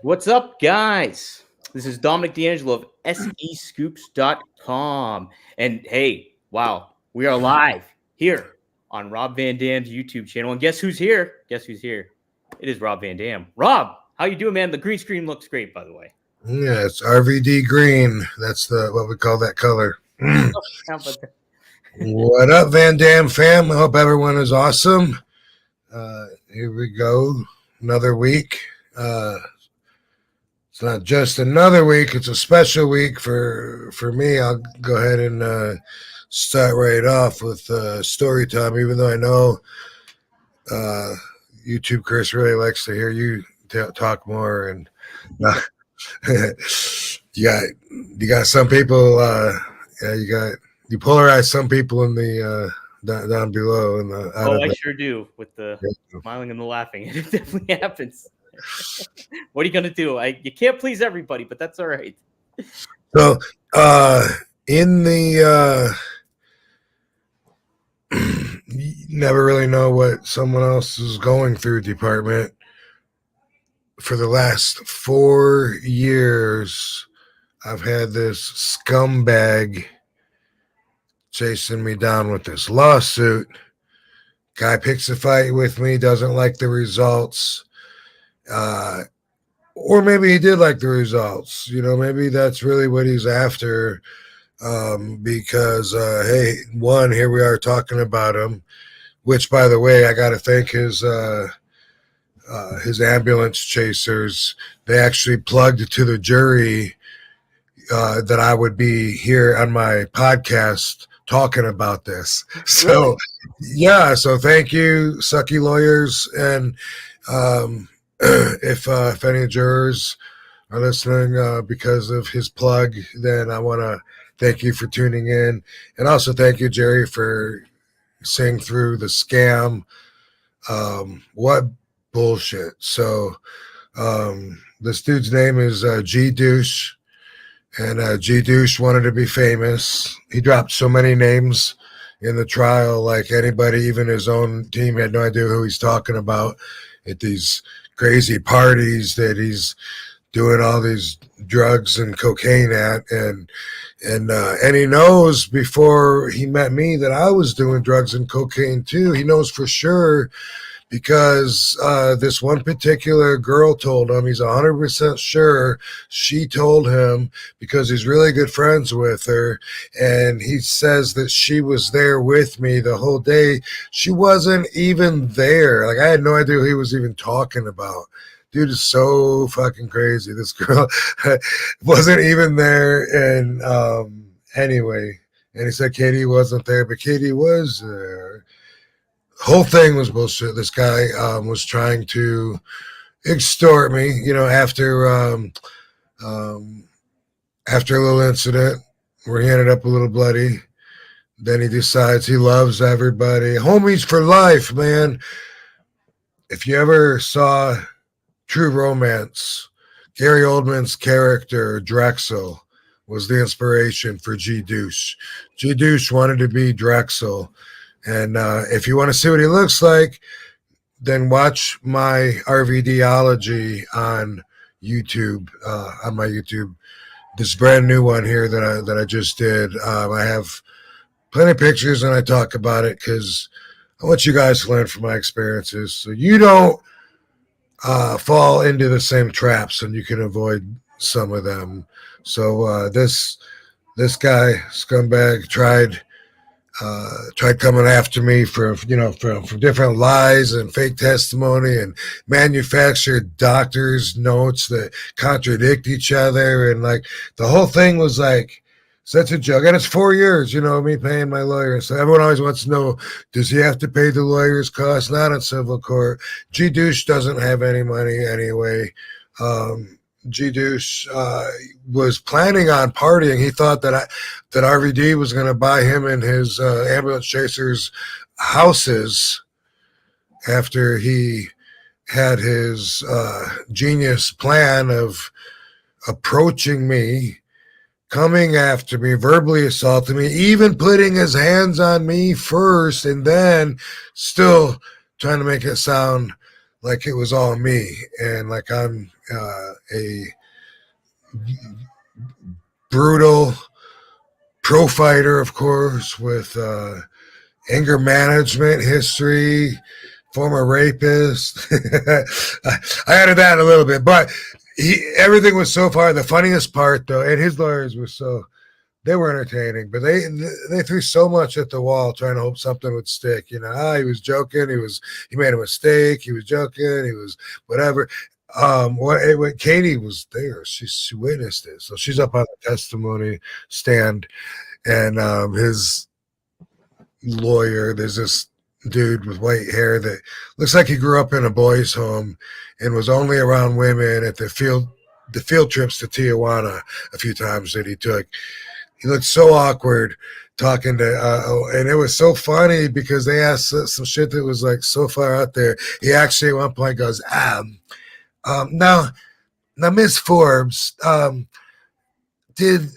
What's up, guys? This is Dominic D'Angelo of SEScoops.com. And hey, wow, we are live here on Rob Van Dam's YouTube channel. And guess who's here? Guess who's here? It is Rob Van Dam. Rob, how you doing, man? The green screen looks great, by the way. Yeah, it's RVD green. That's what we call that color. How about that? What up, Van Dam fam? I hope everyone is awesome. Here we go. Another week. It's not just another week. It's a special week for me. I'll go ahead and start right off with story time, even though I know YouTube Chris really likes to hear you talk more. And you got some people. You polarize some people in the down below. I sure do, with the smiling and the laughing. It definitely happens. What are you gonna do? You can't please everybody, but that's all right. So in the you never really know what someone else is going through department. For the last 4 years, I've had this scumbag chasing me down with this lawsuit. Guy picks a fight with me, doesn't like the results. Or maybe he did like the results. Maybe that's really what he's after. Because hey, here we are talking about him, which, by the way, I got to thank his ambulance chasers. They actually plugged to the jury that I would be here on my podcast talking about this. So, yeah. So thank you, sucky lawyers. And if any jurors are listening because of his plug, then I want to thank you for tuning in. And also thank you, Jerry, for seeing through the scam. What bullshit. So this dude's name is G Douche. And G Douche wanted to be famous. He dropped so many names in the trial, like anybody, even his own team, had no idea who he's talking about at these crazy parties that he's doing all these drugs and cocaine at. And he knows before he met me that I was doing drugs and cocaine too. He knows for sure because this one particular girl told him. He's 100% sure she told him because he's really good friends with her. And he says that she was there with me the whole day. She wasn't even there. Like, I had no idea who he was even talking about. Dude is so fucking crazy. This girl wasn't even there. And anyway, and he said Katie wasn't there, but Katie was there. Whole thing was bullshit. This guy was trying to extort me, after a little incident where he ended up a little bloody. Then he decides he loves everybody. Homies for life, man. If you ever saw True Romance, Gary Oldman's character, Drexel, was the inspiration for G Douche. G Douche wanted to be Drexel. And if you want to see what he looks like, then watch my RVDology on YouTube, on my YouTube. This brand new one here that I just did. I have plenty of pictures and I talk about it because I want you guys to learn from my experiences so you don't fall into the same traps and you can avoid some of them. So this guy, scumbag, tried coming after me from different lies and fake testimony and manufactured doctors' notes that contradict each other. And like the whole thing was like such a joke. And it's 4 years, me paying my lawyer. So everyone always wants to know, does he have to pay the lawyer's costs? Not in civil court. G Douche doesn't have any money anyway. G Douche was planning on partying. He thought that RVD was going to buy him and his ambulance chasers houses after he had his genius plan of approaching me, coming after me, verbally assaulting me, even putting his hands on me first, and then still trying to make it sound like it was all me, and like I'm a brutal pro fighter, of course, with anger management history, former rapist. I added that a little bit, but everything was so far. The funniest part, though, and his lawyers were they were entertaining, but they threw so much at the wall trying to hope something would stick. You know, he was joking, he made a mistake, he was joking, he was whatever. When Katie was there, she witnessed it, so she's up on the testimony stand, and his lawyer, there's this dude with white hair that looks like he grew up in a boys' home and was only around women at the field trips to Tijuana a few times that he took. He looked so awkward talking to, and it was so funny because they asked some shit that was like so far out there. He actually at one point goes, now, Miss Forbes, did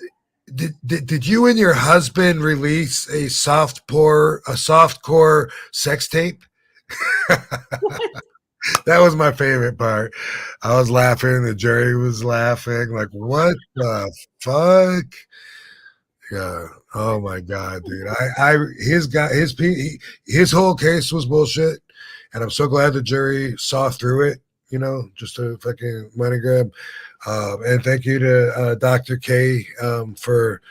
you and your husband release a softcore sex tape? That was my favorite part. I was laughing, the jury was laughing, like, what the fuck? Yeah. Oh my god, dude. His whole case was bullshit, and I'm so glad the jury saw through it. You know, just a fucking money grab. And thank you to Dr. K for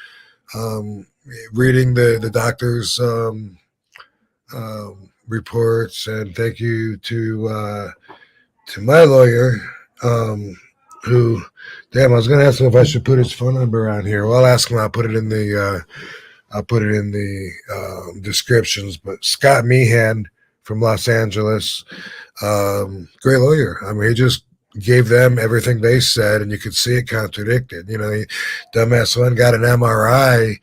reading the doctor's reports, and thank you to my lawyer, who, damn, I was gonna ask him if I should put his phone number on here. Well, I'll ask him. I'll put it in the descriptions. But Scott Meehan from Los Angeles, great lawyer. I mean, he just gave them everything they said, and you could see it contradicted. You know, dumbass one got an MRI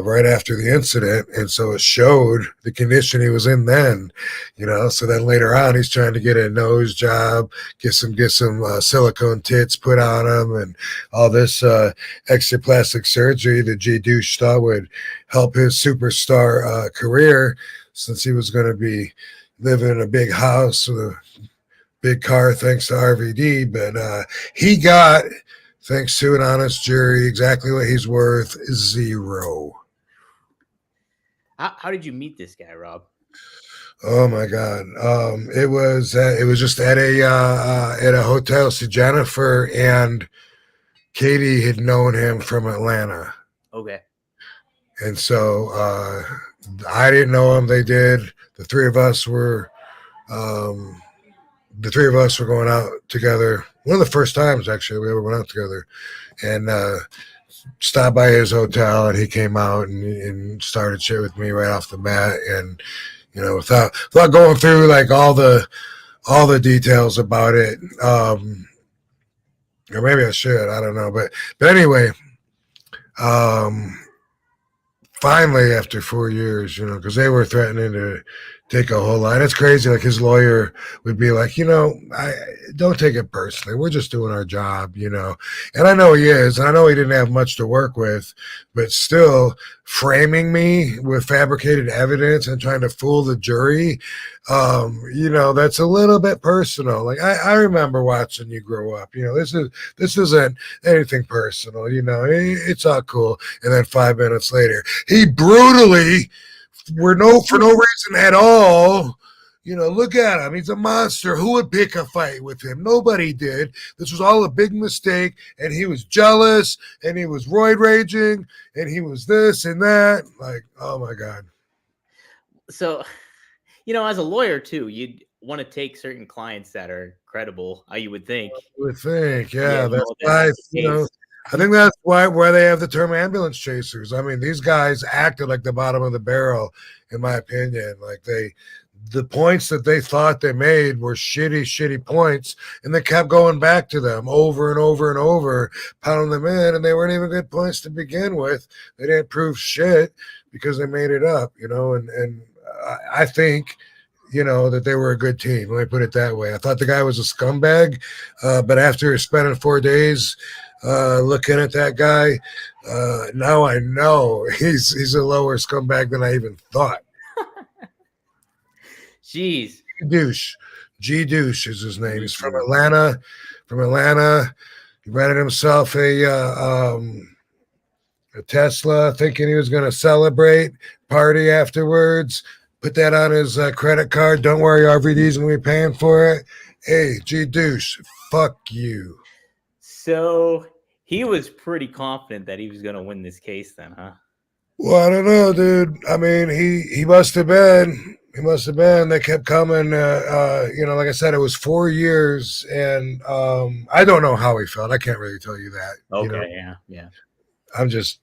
right after the incident, and so it showed the condition he was in then. You know, so then later on, he's trying to get a nose job, get some silicone tits put on him, and all this extra plastic surgery that G. Douche thought would help his superstar career, since he was going to be living in a big house with a big car thanks to RVD. But he got, thanks to an honest jury, exactly what he's worth, 0. How did you meet this guy, Rob? Oh my God. It was just at a hotel. So Jennifer and Katie had known him from Atlanta. Okay. And so I didn't know him. They did. The three of us were going out together. One of the first times, actually, we ever went out together, and stopped by his hotel, and he came out and started shit with me right off the bat. And, you know, without going through like all the details about it, or maybe I should, I don't know. But anyway, finally, after 4 years, you know, because they were threatening to take a whole lot. It's crazy. Like, his lawyer would be like, you know, I don't take it personally. We're just doing our job, you know. And I know he is. And I know he didn't have much to work with, but still framing me with fabricated evidence and trying to fool the jury, you know, that's a little bit personal. Like, I remember watching you grow up. You know, this isn't anything personal, you know. It's all cool. And then 5 minutes later, he brutally, for no reason at all, you know, look at him. He's a monster. Who would pick a fight with him? Nobody did. This was all a big mistake, and he was jealous, and he was roid raging, and he was this and that. Like, oh my God. So, you know, as a lawyer too, you'd want to take certain clients that are credible. You would think. Yeah, that's why, you know. I think that's why they have the term ambulance chasers. I mean, these guys acted like the bottom of the barrel, in my opinion. Like, the points that they thought they made were shitty points, and they kept going back to them over and over and over, pounding them in, and they weren't even good points to begin with. They didn't prove shit because they made it up, you know. And I think, you know, that they were a good team. Let me put it that way. I thought the guy was a scumbag, but after spending 4 days looking at that guy, now I know he's a lower scumbag than I even thought. Jeez. Douche. G Douche is his name. He's from G-Douche. Atlanta. From Atlanta. He rented himself a Tesla, thinking he was going to celebrate, party afterwards, put that on his credit card. Don't worry, RVD's going to be paying for it. Hey, G Douche, fuck you. So he was pretty confident that he was going to win this case then, huh? Well, I don't know, dude. I mean, he must have been. He must have been. They kept coming. Like I said, it was 4 years, and I don't know how he felt. I can't really tell you that. Okay, yeah. I'm just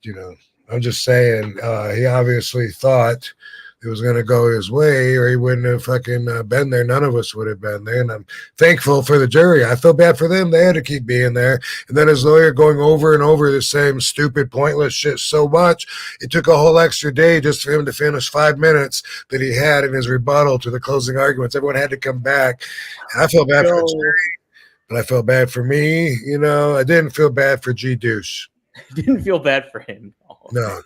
saying, he obviously thought it was going to go his way, or he wouldn't have fucking been there. None of us would have been there. And I'm thankful for the jury. I feel bad for them. They had to keep being there. And then his lawyer going over and over the same stupid, pointless shit so much, it took a whole extra day just for him to finish 5 minutes that he had in his rebuttal to the closing arguments. Everyone had to come back. And I feel bad for the jury, but I felt bad for me. I didn't feel bad for G Douche. Didn't feel bad for him. No.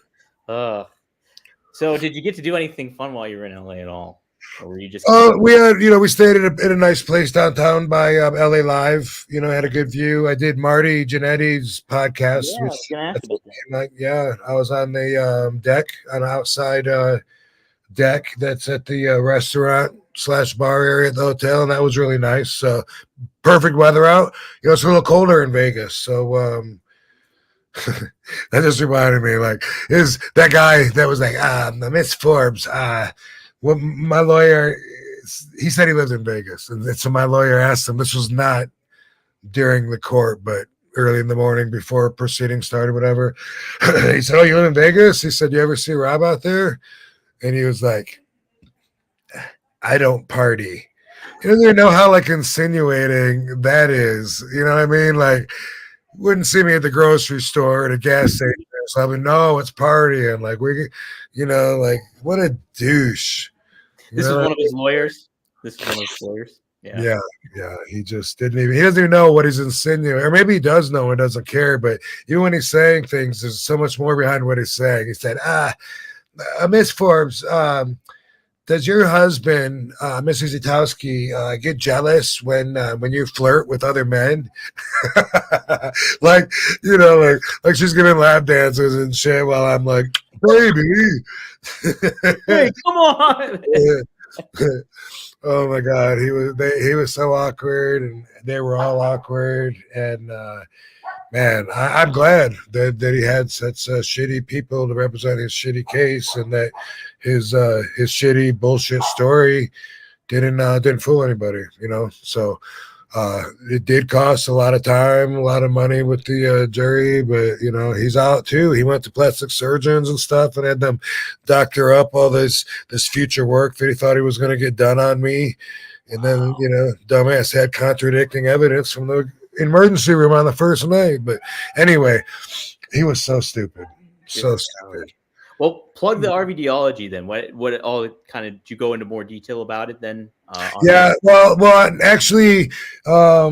So did you get to do anything fun while you were in LA at all? Or were you just we had, we stayed in a nice place downtown by LA Live, had a good view. I did Marty Jannetty's podcast. Yeah, I was on the deck, on the outside deck that's at the restaurant/bar area at the hotel, and that was really nice. Perfect weather out. It's a little colder in Vegas, so that just reminded me, is that guy that was like, Miss Forbes, well, my lawyer, he said he lived in Vegas. And so my lawyer asked him, this was not during the court, but early in the morning before proceedings started, whatever. He said, oh, you live in Vegas? He said, you ever see Rob out there? And he was like, I don't party. He doesn't even know how insinuating that is. You know what I mean? Wouldn't see me at the grocery store at a gas station. So I mean, no, it's partying. What a douche. This is one of his lawyers. Yeah. He just didn't even. He doesn't even know what he's insinuating, or maybe he does know and doesn't care. But even when he's saying things, there's so much more behind what he's saying. He said, Miss Forbes, does your husband, Mrs. Zitowski, get jealous when you flirt with other men? like she's giving lap dances and shit while I'm like, baby. Hey, come on. Oh my God. He was so awkward, and they were all awkward. And man, I'm glad that he had such shitty people to represent his shitty case, and that his shitty bullshit story didn't fool anybody, So it did cost a lot of time, a lot of money with the jury, but he's out too. He went to plastic surgeons and stuff and had them doctor up all this future work that he thought he was going to get done on me. And then, dumbass had contradicting evidence from the emergency room on the first night. But anyway, he was so stupid. So stupid. Well, plug the RVDology then. What all kind of, did you go into more detail about it then? Well, actually, a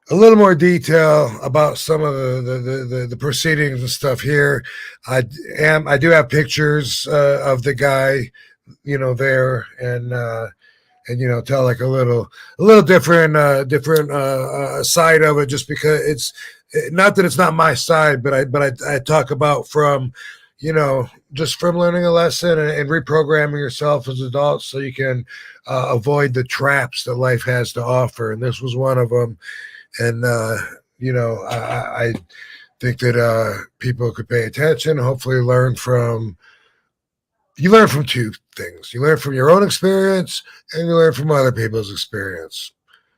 little more detail about some of the proceedings and stuff here. I do have pictures of the guy, there, and tell a little different side of it, just because it's not that it's not my side, but I talk about from, just from learning a lesson and reprogramming yourself as adults so you can avoid the traps that life has to offer. And this was one of them. And, I think that people could pay attention, hopefully learn from two things. You learn from your own experience, and you learn from other people's experience.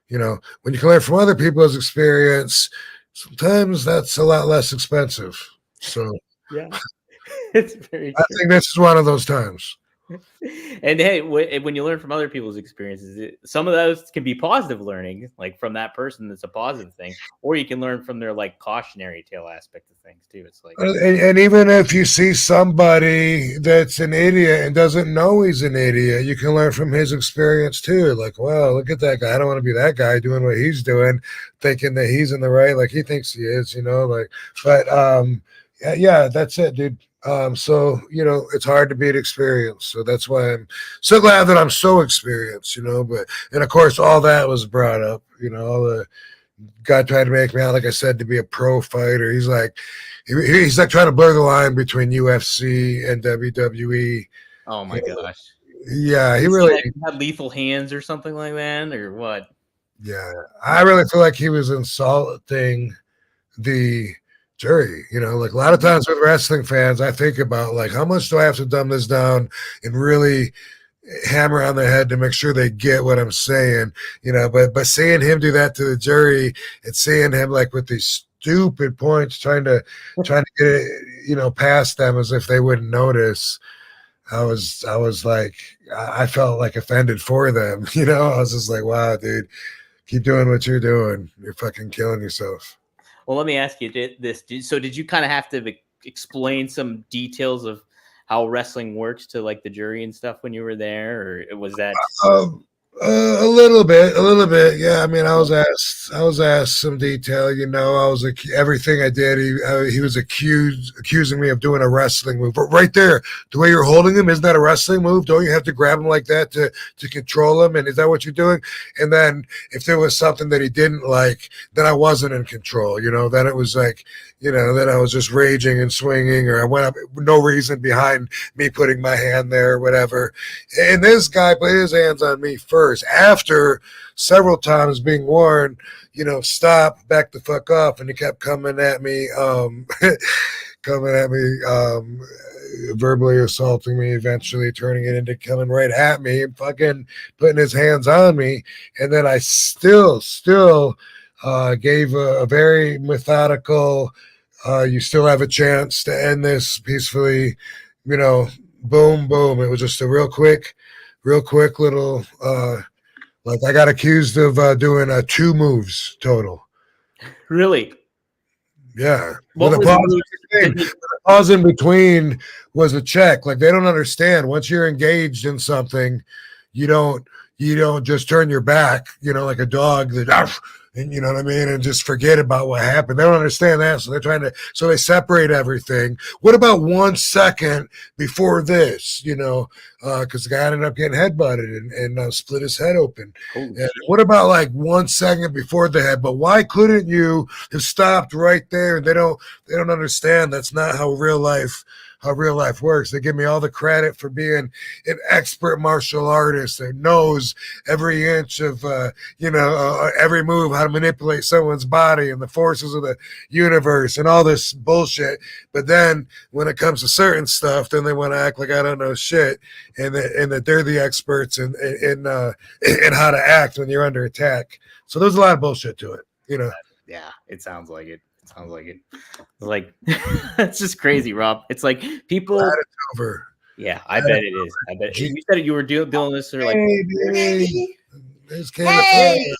When you can learn from other people's experience, sometimes that's a lot less expensive. So yeah, it's very true. I think this is one of those times. And hey, when you learn from other people's experiences, some of those can be positive learning, like from that person, that's a positive thing, or you can learn from their cautionary tale aspect of things too. It's and even if you see somebody that's an idiot and doesn't know he's an idiot, you can learn from his experience too. Wow, look at that guy. I don't want to be that guy doing what he's doing, thinking that he's in the right, like he thinks he is, but Yeah, that's it, dude. So it's hard to beat experience. So that's why I'm so glad that I'm so experienced, But and of course, all that was brought up. All the guy tried to make me out, like I said, to be a pro fighter. He's like, he's like trying to blur the line between UFC and WWE. Oh my gosh. Yeah, he Is really had lethal hands or something like that, or what? Yeah, I really feel like he was insulting the jury. Like a lot of times with wrestling fans, I think about like how much do I have to dumb this down and really hammer on their head to make sure they get what I'm saying. But seeing him do that to the jury and seeing him like with these stupid points trying to get it, past them as if they wouldn't notice. I was like, I felt like offended for them. I was just like, wow, dude, keep doing what you're doing. You're fucking killing yourself. Well, let me ask you this. So did you kind of have to explain some details of how wrestling works to like the jury and stuff when you were there, or was that? A little bit. Yeah. I mean, I was asked some detail. I was like, everything I did. He was accusing me of doing a wrestling move. But right there, the way you're holding him, isn't that a wrestling move? Don't you have to grab him like that to control him? And is that what you're doing? And then if there was something that he didn't like, then I wasn't in control. Then it was like, then I was just raging and swinging, or I went up no reason behind me putting my hand there or whatever. And this guy put his hands on me first, after several times being warned, stop, back the fuck up. And he kept coming at me, verbally assaulting me, eventually turning it into coming right at me and fucking putting his hands on me. And then I still gave a very methodical, you still have a chance to end this peacefully, boom, boom. It was just a real quick little, like I got accused of doing 2 moves total. Really? Yeah. Well, the pause in between was a check. Like they don't understand. Once you're engaged in something, you don't just turn your back, like a dog that, and you know what I mean, and just forget about what happened. They don't understand that, so they separate everything. What about 1 second before this? Because the guy ended up getting headbutted and split his head open. And what about like 1 second before the head? But why couldn't you have stopped right there? They don't understand. That's not how real life works. They give me all the credit for being an expert martial artist that knows every inch of, every move, how to manipulate someone's body and the forces of the universe and all this bullshit. But then when it comes to certain stuff, then they want to act like I don't know shit, and that they're the experts in how to act when you're under attack. So there's a lot of bullshit to it, Yeah, it sounds like it. Like it's just crazy, Rob. It's like people. Glad it's over. Yeah, I bet it is. I bet you said you were doing this or like.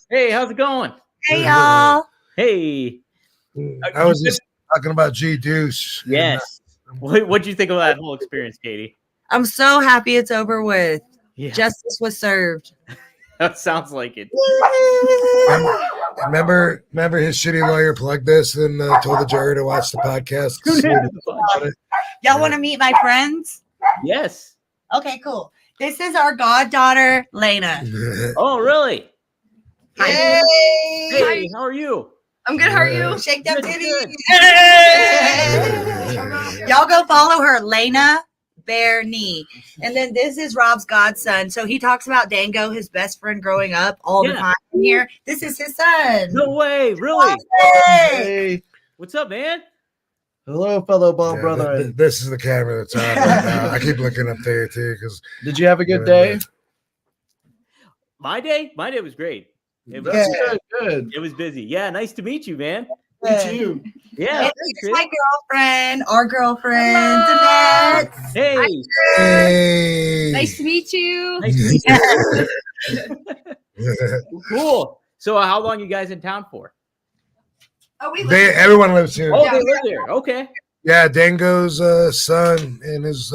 Hey, how's it going? Hey, y'all. Hey. I was just talking about G Deuce. Yes. What'd you think of that whole experience, Katie? I'm so happy it's over with. Yeah. Justice was served. That sounds like it. Remember his shitty lawyer plugged this and told the jury to watch the podcast. Y'all want to meet my friends? Yes. Okay, cool. This is our goddaughter, Lena. Oh, really? Hey. Hey, how are you? I'm good. How are you? Shake them titties. Y'all go follow her, Lena Bare Knee. And then this is Rob's godson. So he talks about Dango, his best friend growing up, all the time here. This is his son. No way, really? Hey. What's up, man? Hello, fellow ball brother. This is the camera that's on right now. I keep looking up there too. Because did you have a good day? My day was great. It was good. It was busy. Yeah, nice to meet you, man. Me too. Yeah. This is my girlfriend, our girlfriend, Danette. Hey. Nice to meet you. Nice to meet you. Cool. So how long you guys in town for? Oh, everyone lives here. Oh, they live there. Okay. Yeah, Dango's son and his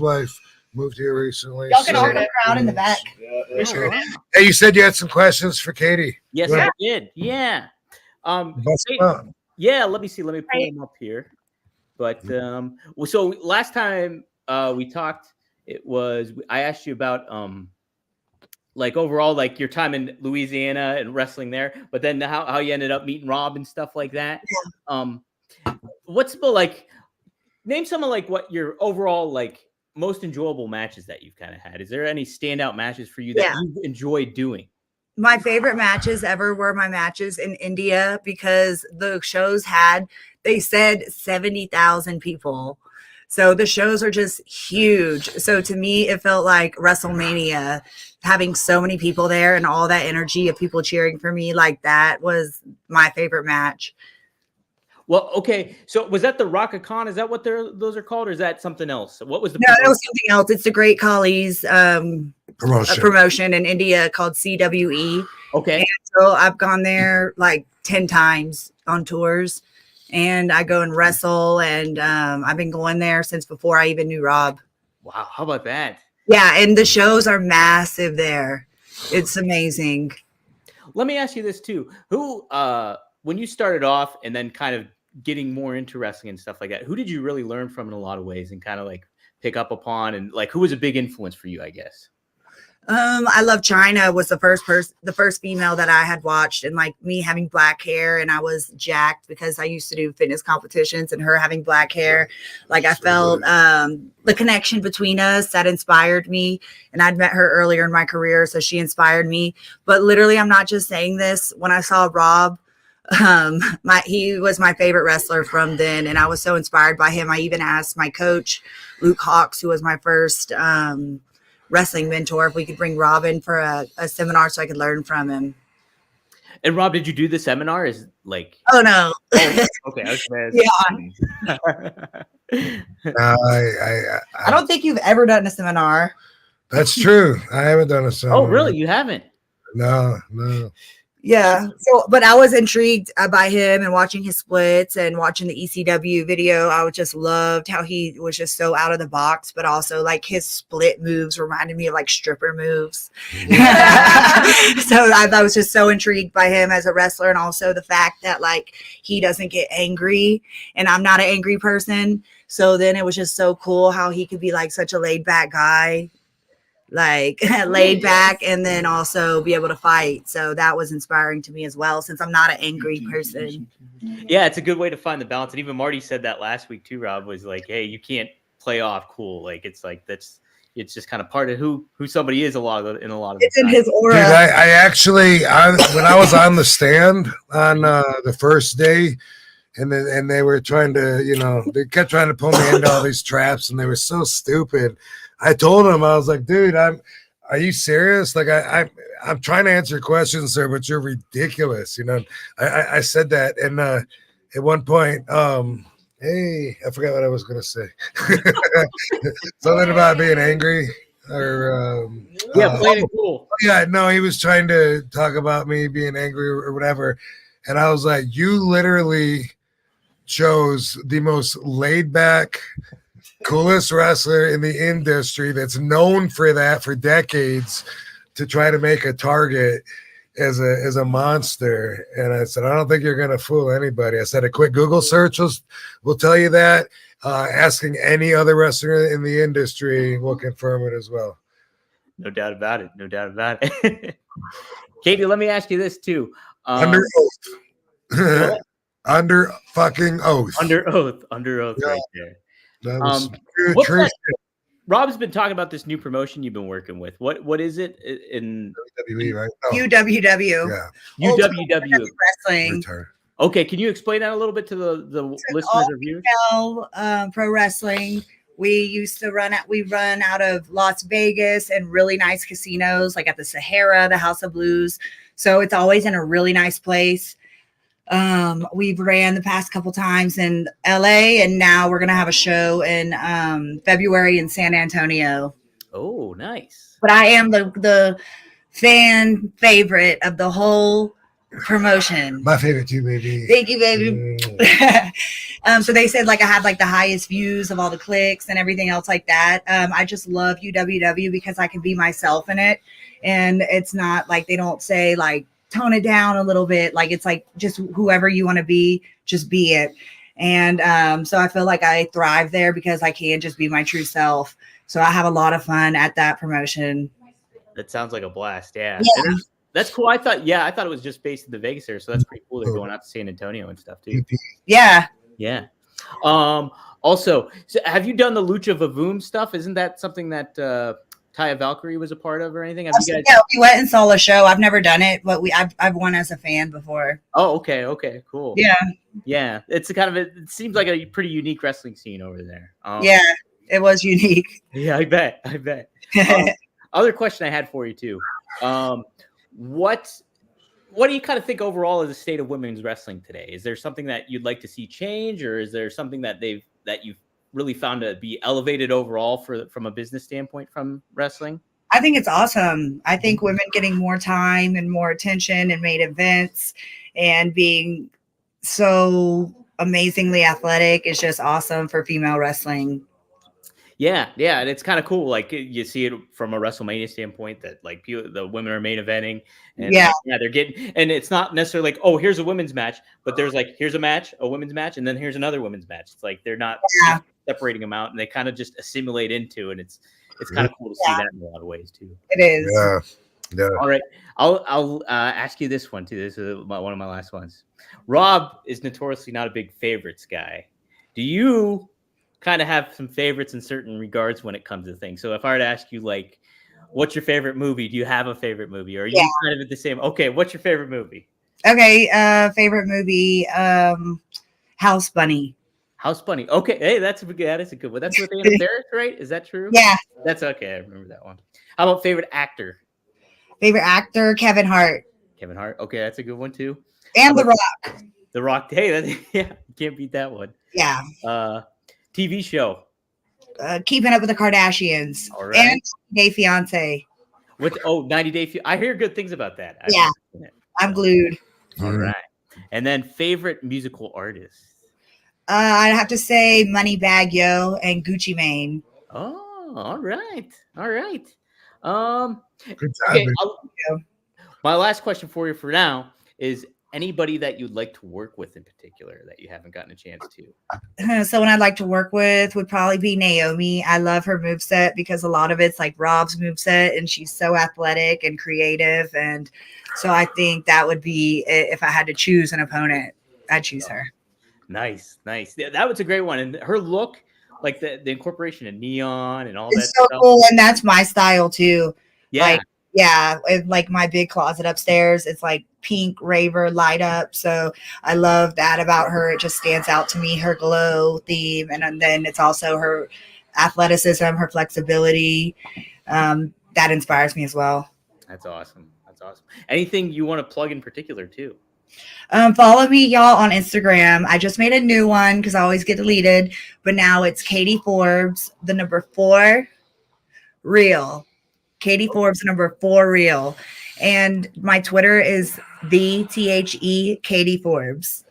wife moved here recently. Y'all can all come around in the back. Hey, you said you had some questions for Katie. Yes, I did. Yeah. Yeah, let me see. Let me pull them up here. But well, so last time we talked, I asked you about like overall like your time in Louisiana and wrestling there, but then how you ended up meeting Rob and stuff like that. What's the like? Name some of like what your overall like most enjoyable matches that you've kind of had. Is there any standout matches for you that you've enjoyed doing? My favorite matches ever were my matches in India because the shows they said 70,000 people. So the shows are just huge. So to me, it felt like WrestleMania, having so many people there and all that energy of people cheering for me. Like that was my favorite match. Well, okay. So was that the Raka Khan? Is that what those are called, or is that something else? What was the? No, it was something else. It's the Great Khali's promotion in India called CWE. Okay. And so I've gone there like 10 times on tours, and I go and wrestle, and I've been going there since before I even knew Rob. Wow, how about that? Yeah, and the shows are massive there. It's amazing. Let me ask you this too. Who when you started off and then kind of getting more into wrestling and stuff like that, who did you really learn from in a lot of ways and kind of like pick up upon, and like who was a big influence for you, I guess? I love China was the first female that I had watched, and like me having black hair, and I was jacked because I used to do fitness competitions, and her having black hair, like I felt the connection between us that inspired me. And I'd met her earlier in my career, so she inspired me. But literally, I'm not just saying this. When I saw Rob, he was my favorite wrestler from then, and I was so inspired by him. I even asked my coach, Luke Hawks, who was my first wrestling mentor, if we could bring Rob in for a seminar so I could learn from him. And Rob, did you do the seminar? Is like, oh no. Okay, I was yeah. I don't think you've ever done a seminar. That's true. I haven't done a seminar. Oh, really? You haven't? No. Yeah. So, but I was intrigued by him and watching his splits and watching the ECW video. I just loved how he was just so out of the box, but also like his split moves reminded me of like stripper moves. So I was just so intrigued by him as a wrestler, and also the fact that like he doesn't get angry, and I'm not an angry person. So then it was just so cool how he could be like such a laid back guy, like laid back, and then also be able to fight. So that was inspiring to me as well, since I'm not an angry person. Yeah, it's a good way to find the balance. And even Marty said that last week too. Rob was like, hey, you can't play off cool. Like it's just kind of part of who somebody is in a lot of it's in his aura. Dude, I actually when I was on the stand on the first day, and they were trying to, they kept trying to pull me into all these traps, and they were so stupid. I told him, I was like, dude, are you serious? Like I'm trying to answer questions, sir, but you're ridiculous. I said that. And at one point, hey, I forgot what I was going to say. Something about being angry or, playing it cool. Yeah, no, he was trying to talk about me being angry or whatever. And I was like, you literally chose the most laid back, coolest wrestler in the industry that's known for that for decades to try to make a target as a monster. And I said, I don't think you're going to fool anybody. I said, a quick Google search will tell you that. Asking any other wrestler in the industry will confirm it as well. No doubt about it. Katie, let me ask you this too. Under oath. Under fucking oath. Under oath yeah. Right there. That was true. Rob's been talking about this new promotion you've been working with. What is it in WWE, right? Oh. UWW. Yeah. UWW wrestling. Okay, can you explain that a little bit to the listeners or viewers? Pro wrestling. We run out of Las Vegas and really nice casinos, like at the Sahara, the House of Blues. So it's always in a really nice place. We've ran the past couple times in LA, and now we're going to have a show in February in San Antonio. Oh, nice. But I am the fan favorite of the whole promotion. My favorite too, baby. Thank you, baby. So they said like I had like the highest views of all the clicks and everything else like that. I just love UWW because I can be myself in it, and it's not like they don't say like tone it down a little bit. Like it's like just whoever you want to be, just be it. And so I feel like I thrive there because I can just be my true self. So I have a lot of fun at that promotion. That sounds like a blast. Yeah. Yeah. And that's cool. I thought it was just based in the Vegas area. So that's pretty cool. They're going out to San Antonio and stuff too. Yeah. Yeah. Also, so have you done the Lucha Vavoom stuff? Isn't that something that Taya Valkyrie was a part of or anything? Have you guys? Yeah, we went and saw a show. I've never done it, but I've won as a fan before. Oh, okay, cool. Yeah. It's it seems like a pretty unique wrestling scene over there. Yeah, it was unique. Yeah, I bet. Other question I had for you too. What do you kind of think overall of the state of women's wrestling today? Is there something that you'd like to see change, or is there something that you've really found to be elevated overall from a business standpoint from wrestling? I think it's awesome. I think women getting more time and more attention and main events and being so amazingly athletic is just awesome for female wrestling. Yeah, and it's kind of cool. Like you see it from a WrestleMania standpoint that like the women are main eventing, and they're getting, and it's not necessarily like, oh, here's a women's match, but there's like here's a women's match, and then here's another women's match. It's like they're not separating them out, and they kind of just assimilate into, and it's kind of cool to see that in a lot of ways too. It is. Yeah. All right, I'll ask you this one too. This is one of my last ones. Rob is notoriously not a big favorites guy. Do you kind of have some favorites in certain regards when it comes to things? So if I were to ask you, like, what's your favorite movie? Do you have a favorite movie? Or are you kind of at the same? Okay, what's your favorite movie? Okay, favorite movie, House Bunny. House Bunny. Okay, hey, that is a good one. That's with Anna Faris, right? Is that true? Yeah. That's okay. I remember that one. How about favorite actor? Favorite actor, Kevin Hart. Kevin Hart. Okay, that's a good one too. And The Rock. The Rock. Hey, you can't beat that one. Yeah. TV show. Keeping Up with the Kardashians. All right. And 90 Day Fiance. 90 Day Fiance. I hear good things about that. I'm glued. All right. And then favorite musical artist. I'd have to say Moneybagg Yo and Gucci Mane. Oh, all right. Good job. Okay, my last question for you for now is anybody that you'd like to work with in particular that you haven't gotten a chance to? Someone I'd like to work with would probably be Naomi. I love her moveset because a lot of it's like Rob's moveset, and she's so athletic and creative. And so I think that would be, if I had to choose an opponent, I'd choose her. Nice. Yeah, that was a great one. And her look, like the incorporation of neon and all it's that so stuff. Cool, and that's my style too. Yeah. Like my big closet upstairs, it's like pink raver light up. So I love that about her. It just stands out to me, her glow theme. And then it's also her athleticism, her flexibility. That inspires me as well. That's awesome. Anything you want to plug in particular too? Follow me, y'all, on Instagram. I just made a new one because I always get deleted. But now it's Katie Forbes, the number 4 real. Katie Forbes, number 4 real. And my Twitter is THE Katie Forbes.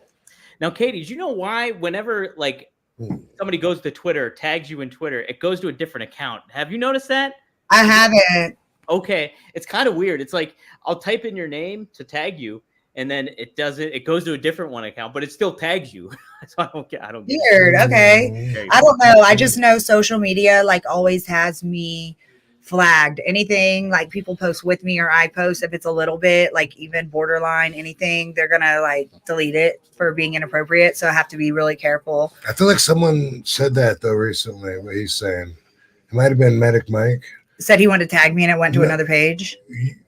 Now, Katie, did you know why whenever like somebody goes to Twitter, tags you in Twitter, it goes to a different account? Have you noticed that? I haven't. Okay. It's kind of weird. It's like I'll type in your name to tag you, and then it goes to a different one account, but it still tags you. So I don't get Weird. Okay. I don't know. I just know social media like always has me flagged. Anything like people post with me or I post, if it's a little bit like even borderline anything, they're gonna like delete it for being inappropriate. So I have to be really careful. I feel like someone said that though recently, what he's saying. It might have been Medic Mike. Said he wanted to tag me and it went to another page.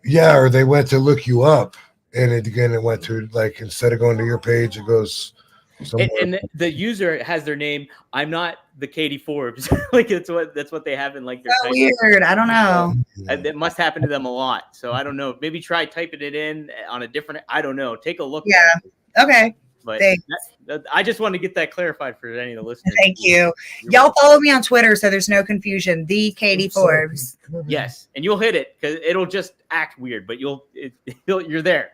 Yeah, or they went to look you up and it went to like, instead of going to your page, it goes and the user has their name. I'm not the Katie Forbes. Like that's what they have in like their so weird. I don't know. It must happen to them a lot. So I don't know. Maybe try typing it in on a different. I don't know. Take a look. Yeah. Okay. But I just wanted to get that clarified for any of the listeners. Thank you. Y'all follow me on Twitter so there's no confusion. The Katie Forbes. Yes, and you'll hit it because it'll just act weird, but you're there.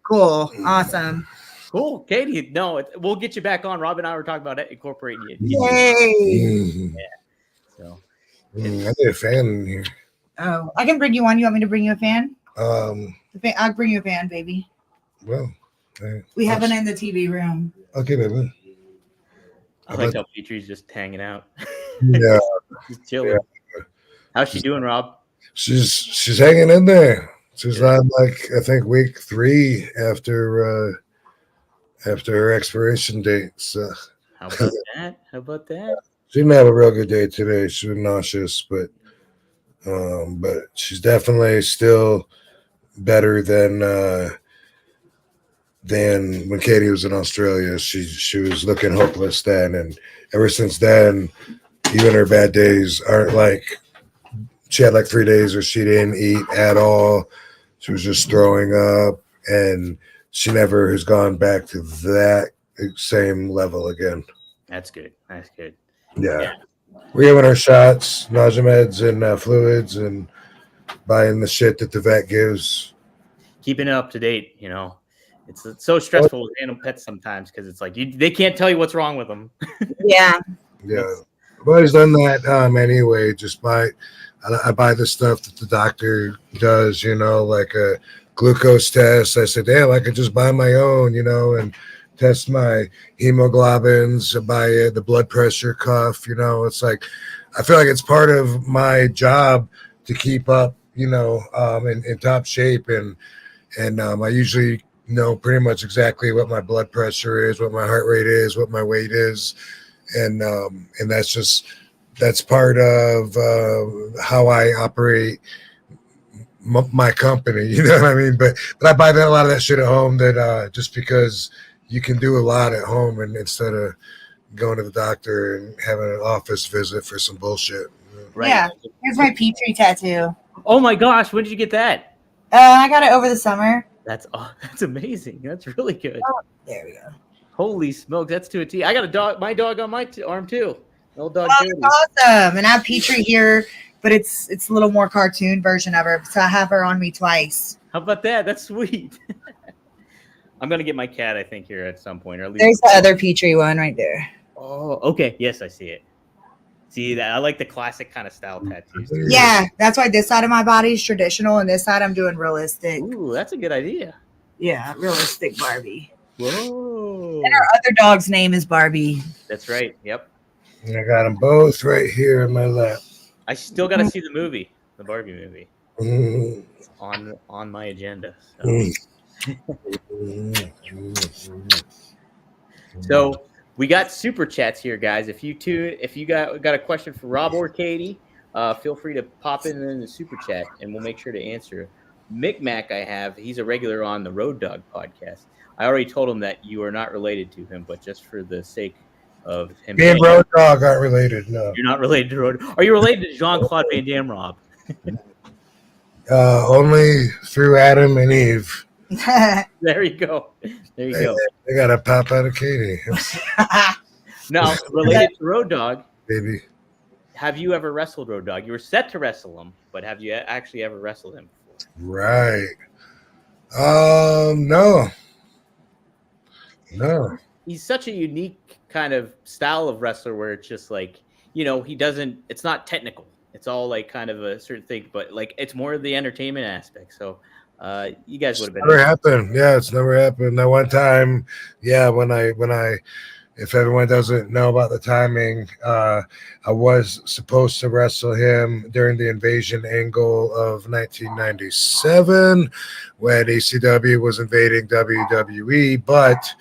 Cool. Awesome. Cool, Katie. No, we'll get you back on. Rob and I were talking about incorporating you. Yay! Yeah. So I need a fan in here. Oh, I can bring you one. You want me to bring you a fan? I'll bring you a fan, baby. Well, we have one in the TV room. Okay, baby. I like how Petrie's just hanging out. Yeah, Just chilling. yeah. How's she doing, Rob? She's hanging in there. She's Good. on like I think week 3 after her expiration date. So How about that? How about that? she didn't have a real good day today. She was nauseous, but she's definitely still better than when Katie was in Australia. She was looking hopeless then, and ever since then, even her bad days aren't like she had like 3 days where she didn't eat at all. She was just throwing up, and she never has gone back to that same level again. That's good. That's good. Yeah. We're giving her shots, nausea meds, and fluids, and buying the shit that the vet gives. Keeping it up to date, it's so stressful with animal pets sometimes because it's like they can't tell you what's wrong with them. Yeah. Yeah. I've always done that anyway. I buy the stuff that the doctor does, like a glucose test. I said, damn, I could just buy my own, and test my hemoglobins, buy the blood pressure cuff. It's like I feel like it's part of my job to keep up, in top shape, and I usually know pretty much exactly what my blood pressure is, what my heart rate is, what my weight is, and that's part of how I operate my company. You know what I mean? But I buy a lot of that shit at home. That just because you can do a lot at home, and instead of going to the doctor and having an office visit for some bullshit. Right. Yeah. Here's my Petrie tattoo. Oh my gosh, when did you get that? I got it over the summer. That's amazing. That's really good. Oh, there we go. Holy smokes, that's to a T. I got a dog, my dog on my arm too. Old dog. Oh, that's awesome. And I have Petrie here, but it's a little more cartoon version of her. So I have her on me twice. How about that? That's sweet. I'm gonna get my cat, I think, here at some point, or at least There's the other Petrie one right there. Oh, okay. Yes, I see it. See that? I like the classic kind of style tattoos. Too. Yeah, that's why this side of my body is traditional, and this side I'm doing realistic. Ooh, that's a good idea. Yeah, realistic Barbie. Whoa. And our other dog's name is Barbie. That's right. Yep. And I got them both right here in my lap. I still got to see the movie, the Barbie movie. Mm. It's on my agenda. So. So we got super chats here, guys. If you got a question for Rob or Katie, feel free to pop in the super chat, and we'll make sure to answer. Mick Mac, he's a regular on the Road Dog podcast. I already told him that you are not related to him, but just for the sake of him, me and Road Dog aren't related. No, you're not related to Road. Are you related to Jean-Claude Van Damme, Rob? Only through Adam and Eve. There you go. There you go. They got a pop out of Katie. Now, related to Road Dog, baby. Have you ever wrestled Road Dog? You were set to wrestle him, but have you actually ever wrestled him before? Right. No. He's such a unique kind of style of wrestler where it's just like, it's not technical. It's all like kind of a certain thing, but like it's more of the entertainment aspect. So you guys would have been. Never happened. Yeah, it's never happened. That one time, yeah, when I if everyone doesn't know about the timing, I was supposed to wrestle him during the Invasion angle of 1997 when ECW was invading WWE, but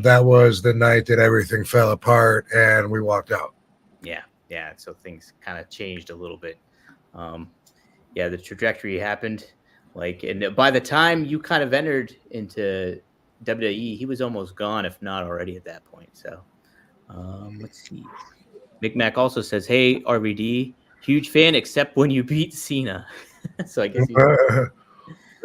that was the night that everything fell apart and we walked out. Yeah. So things kind of changed a little bit. The trajectory happened. And by the time you kind of entered into WWE, he was almost gone, if not already at that point. So let's see. Mick Mac also says, "Hey RVD, huge fan, except when you beat Cena." So I guess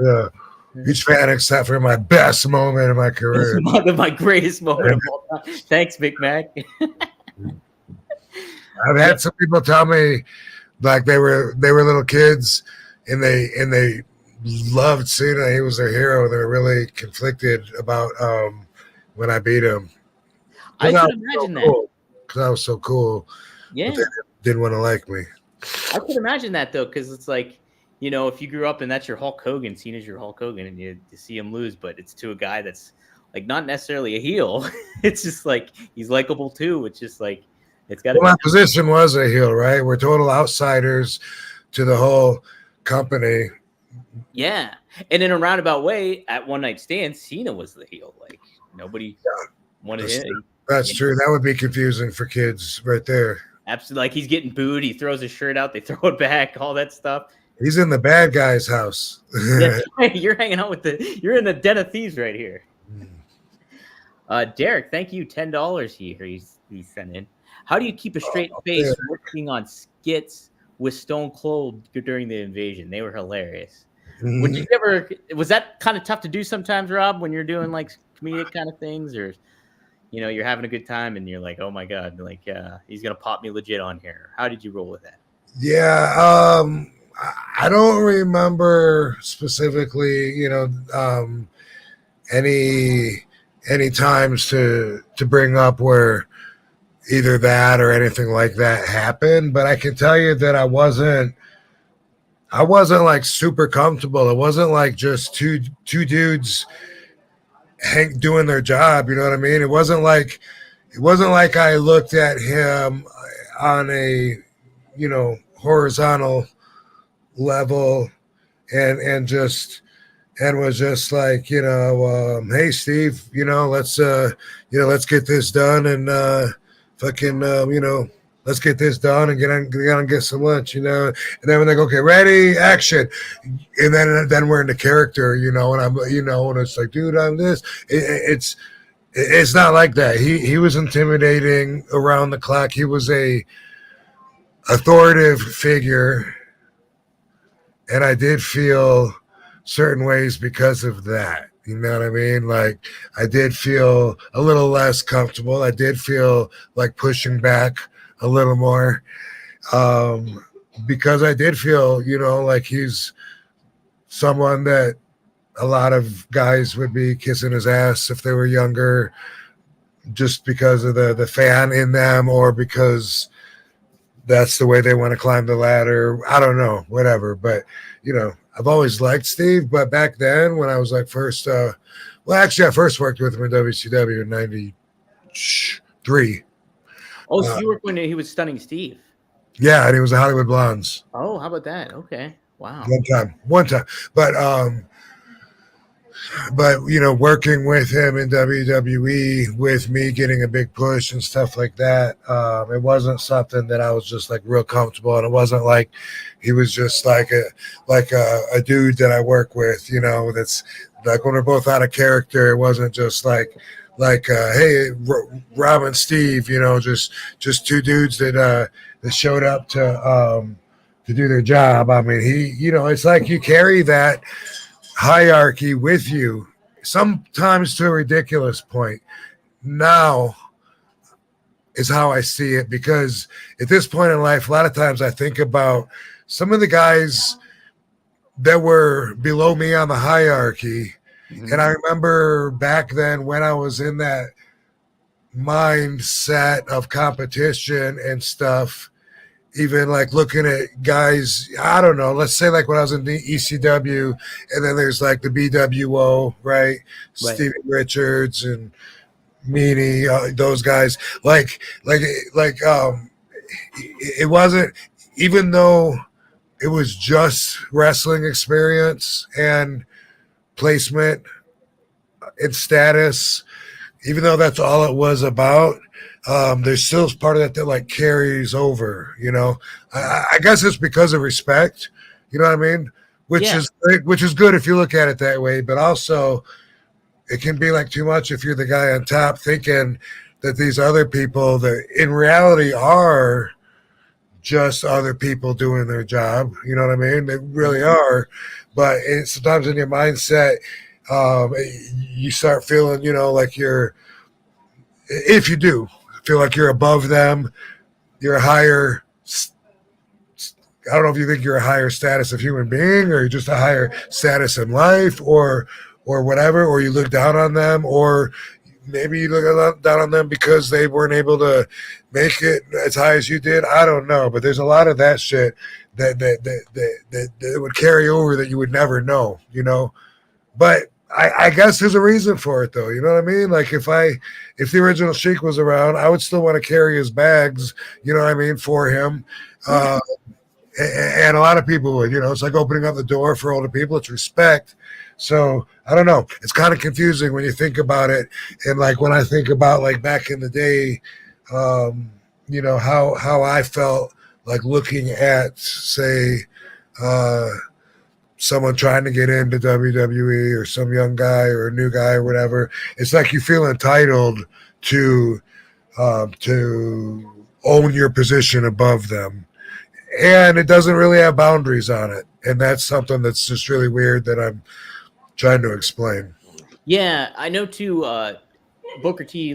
yeah, huge fan except for my best moment in my career. My greatest moment of all time. Thanks, Mick Mac. I've had some people tell me like they were little kids and they loved Cena. He was their hero. They were really conflicted about when I beat him. I could imagine that. Because I was so cool. Yeah. But they didn't want to like me. I could imagine that, though, because it's like, if you grew up and that's your Hulk Hogan, Cena's your Hulk Hogan, and you see him lose, but it's to a guy that's like not necessarily a heel. It's just like he's likable too. It's just like it's got to Well, be. my position was a heel, right? We're total outsiders to the whole company. Yeah, and in a roundabout way, at One Night Stand, Cena was the heel. Like nobody wanted him. That's true. That would be confusing for kids right there. Absolutely, like he's getting booed. He throws his shirt out. They throw it back. All that stuff. He's in the bad guy's house. That's right. You're hanging out with You're in the den of thieves right here. Derek, thank you. $10 here. He sent in. How do you keep a straight face working on skits with Stone Cold during the invasion? They were hilarious. Would you ever? Was that kind of tough to do sometimes, Rob, when you're doing like comedic kind of things, or you're having a good time and you're like, oh my god, like he's gonna pop me legit on here? How did you roll with that? Yeah, I don't remember specifically, any times to bring up where either that or anything like that happened, but I can tell you that I wasn't like super comfortable. It wasn't like just two dudes doing their job, you know what I mean? It wasn't like I looked at him on a horizontal level and was just like, hey Steve, let's get this done and let's get this done and get on and get some lunch, and then when they go, okay, ready, action, and then we're into character, and I'm, and it's like, dude, I'm this. It's not like that. He was intimidating around the clock. He was a authoritative figure, and I did feel certain ways because of that. You know what I mean? Like, I did feel a little less comfortable. I did feel like pushing back a little more because I did feel, like he's someone that a lot of guys would be kissing his ass if they were younger, just because of the fan in them, or because that's the way they want to climb the ladder. I don't know, whatever. But, I've always liked Steve, but back then when I was like first, I first worked with him in WCW in 93. Oh, so you worked when he was Stunning Steve. Yeah, and he was the Hollywood Blondes. Oh, how about that? Okay. Wow. One time. But working with him in WWE, with me getting a big push and stuff like that, it wasn't something that I was just like real comfortable, and it wasn't like he was just like a dude that I work with, that's like when we're both out of character. It wasn't just like hey, Rob and Steve, just two dudes that showed up to do their job. I mean, it's like you carry that hierarchy with you, sometimes to a ridiculous point. Now is how I see it, because at this point in life, a lot of times I think about some of the guys that were below me on the hierarchy. Mm-hmm. And I remember back then when I was in that mindset of competition and stuff, even like looking at guys, I don't know, let's say like when I was in the ECW, and then there's like the BWO, right? Stevie Richards and Meanie, those guys, it wasn't, even though it was just wrestling experience and placement and status, even though that's all it was about, there's still part of that like carries over, I guess it's because of respect, you know what I mean? Which is good if you look at it that way, but also it can be like too much if you're the guy on top thinking that these other people that in reality are just other people doing their job, you know what I mean? They really are, but sometimes in your mindset, you start feeling, like if you do feel like you're above them, you're a higher, I don't know if you think you're a higher status of human being, or you're just a higher status in life, or whatever, or you look down on them, or maybe you look down on them because they weren't able to make it as high as you did. I don't know, but there's a lot of that shit that would carry over that you would never know, But I guess there's a reason for it though. You know what I mean? Like if the original Sheik was around, I would still want to carry his bags, you know what I mean, for him. And a lot of people would, you know, it's like opening up the door for older people. It's respect. So I don't know. It's kind of confusing when you think about it. And like when I think about like back in the day, you know, how I felt like looking at, say, someone trying to get into WWE or some young guy or a new guy or whatever. It's like you feel entitled to own your position above them. And it doesn't really have boundaries on it. And that's something that's just really weird that I'm trying to explain. Yeah, I know too. Booker T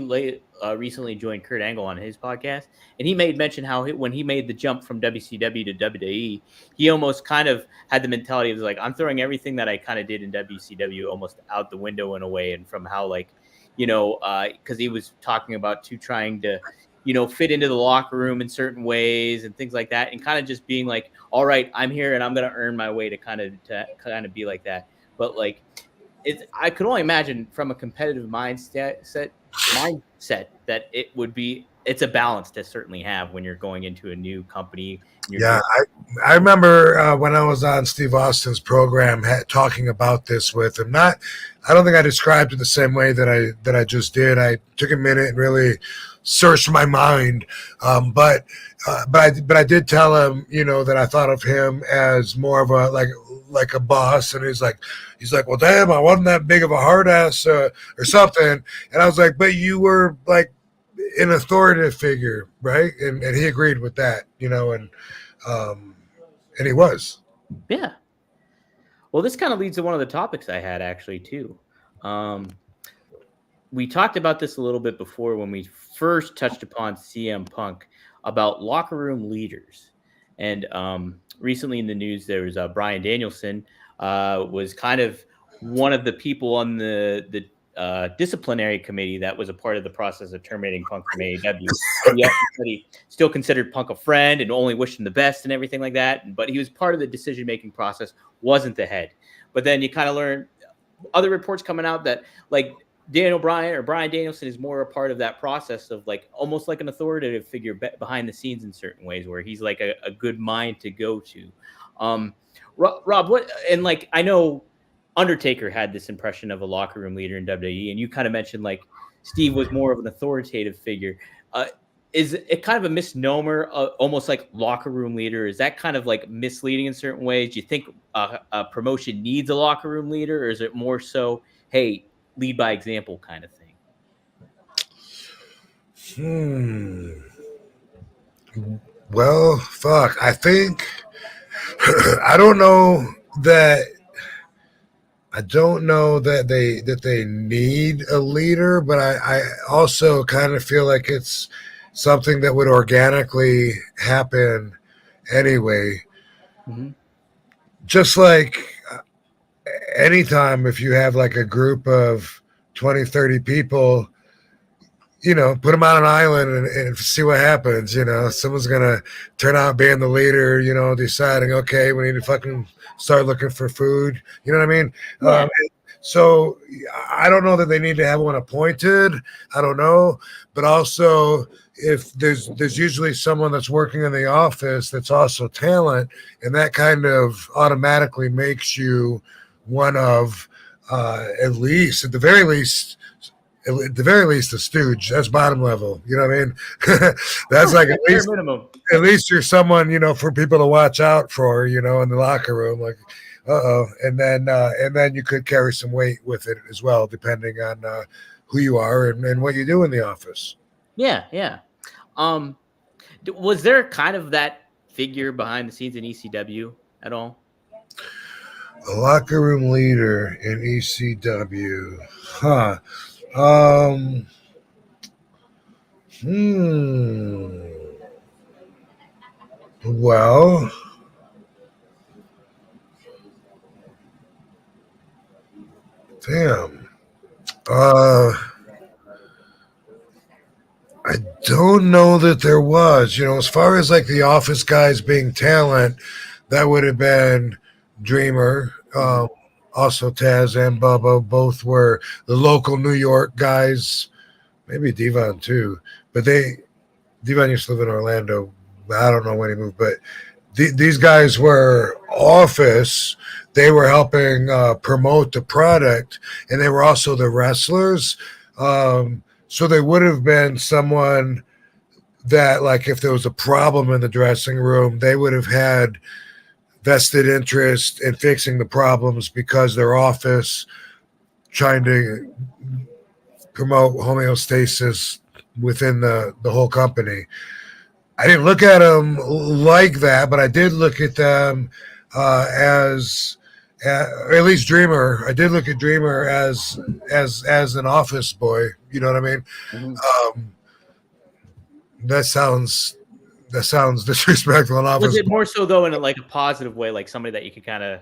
recently joined Kurt Angle on his podcast, and he made mention how when he made the jump from WCW to WWE, he almost kind of had the mentality of like, I'm throwing everything that I kind of did in WCW almost out the window in a way, and from how like, you know, because he was talking about trying to, you know, fit into the locker room in certain ways and things like that, and kind of just being like, all right, I'm here and I'm gonna earn my way to kind of be like that, but like. I could only imagine from a competitive mindset that it's a balance to certainly have when you're going into a new company. Yeah, I remember when I was on Steve Austin's program talking about this with him. I don't think I described it the same way that I just did. I took a minute and really searched my mind, but I did tell him, you know, that I thought of him as more of a like a boss, and he's like, well, damn, I wasn't that big of a hard ass or something, and I was like, but you were like an authoritative figure, right? And he agreed with that, you know, and he was. Yeah. Well, this kind of leads to one of the topics I had actually too. We talked about this a little bit before when we first touched upon CM Punk about locker room leaders. And recently in the news, there was Bryan Danielson was kind of one of the people on the disciplinary committee that was a part of the process of terminating Punk from AEW. He also said he still considered Punk a friend and only wished him the best and everything like that. But he was part of the decision-making process, wasn't the head. But then you kind of learn other reports coming out that like Daniel Bryan or Bryan Danielson is more a part of that process of like almost like an authoritative figure behind the scenes in certain ways where he's like a good mind to go to. Rob, what, and like, I know Undertaker had this impression of a locker room leader in WWE, and you kind of mentioned like Steve was more of an authoritative figure. Is it kind of a misnomer, almost like locker room leader? Is that kind of like misleading in certain ways? Do you think a promotion needs a locker room leader, or is it more so, hey, lead by example kind of thing? Well, fuck. I think I don't know that they need a leader, but I also kind of feel like it's something that would organically happen anyway. Mm-hmm. Just like anytime if you have like a group of 20, 30 people, you know, put them on an island and see what happens. You know, someone's going to turn out being the leader, you know, deciding, okay, we need to fucking start looking for food. You know what I mean? Yeah. So I don't know that they need to have one appointed. I don't know. But also, if there's usually someone that's working in the office that's also talent, and that kind of automatically makes you one of at the very least, a stooge. That's bottom level. You know what I mean? That's like at least you're someone, you know, for people to watch out for, you know, in the locker room. Like, and then you could carry some weight with it as well, depending on who you are and what you do in the office. Yeah, yeah. Was there kind of that figure behind the scenes in ECW at all? A locker room leader in ECW, huh? Well, damn. I don't know that there was. You know, as far as like the office guys being talent, that would have been Dreamer. Also, Taz and Bubba both were the local New York guys. Maybe Devon too, but Devon used to live in Orlando. I don't know when he moved, but these guys were office. They were helping promote the product, and they were also the wrestlers. So they would have been someone that, like, if there was a problem in the dressing room, they would have had vested interest in fixing the problems because their office trying to promote homeostasis within the whole company. I didn't look at them like that, but I did look at them as at least Dreamer. I did look at Dreamer as an office boy. You know what I mean? Mm-hmm. That sounds disrespectful. An office Was it boy. more so though in a positive way, like somebody that you could kind of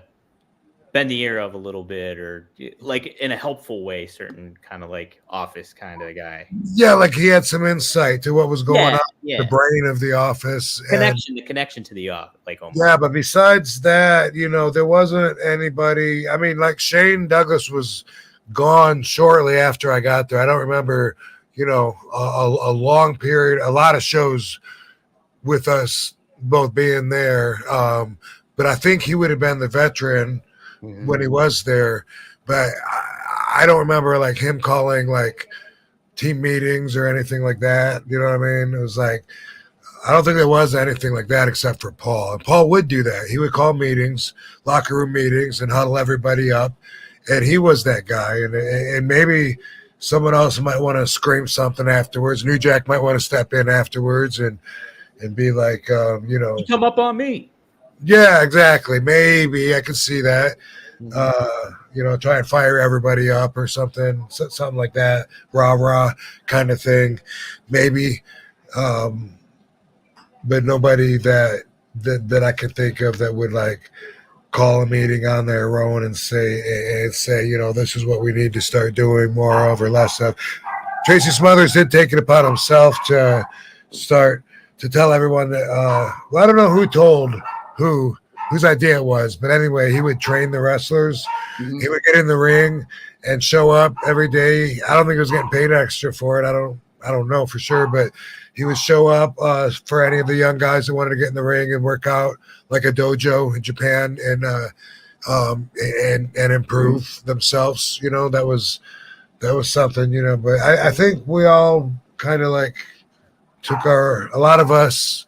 bend the ear of a little bit, or like in a helpful way, certain kind of like office kind of guy? Yeah, like he had some insight to what was going on in the brain of the office. The connection to the like almost. Yeah, but besides that, there wasn't anybody. I mean, like Shane Douglas was gone shortly after I got there. I don't remember, a long period, a lot of shows with us both being there. But I think he would have been the veteran when he was there. But I don't remember like him calling like team meetings or anything like that. You know what I mean? It was like, I don't think there was anything like that except for Paul. And Paul would do that. He would call meetings, locker room meetings, and huddle everybody up. And he was that guy. And maybe someone else might want to scream something afterwards. New Jack might want to step in afterwards and be like, you come up on me. Yeah, exactly. Maybe I could see that. Try and fire everybody up or something like that. Rah kind of thing. Maybe. But nobody that I can think of that would like call a meeting on their own and say, this is what we need to start doing more of or less of. Tracy Smothers did take it upon himself to start to tell everyone that, I don't know who told whose idea it was, but anyway, he would train the wrestlers. Mm-hmm. He would get in the ring and show up every day. I don't think he was getting paid extra for it. I don't know for sure, but he would show up for any of the young guys that wanted to get in the ring and work out like a dojo in Japan and improve themselves. That was something. But I think we all kind of like a lot of us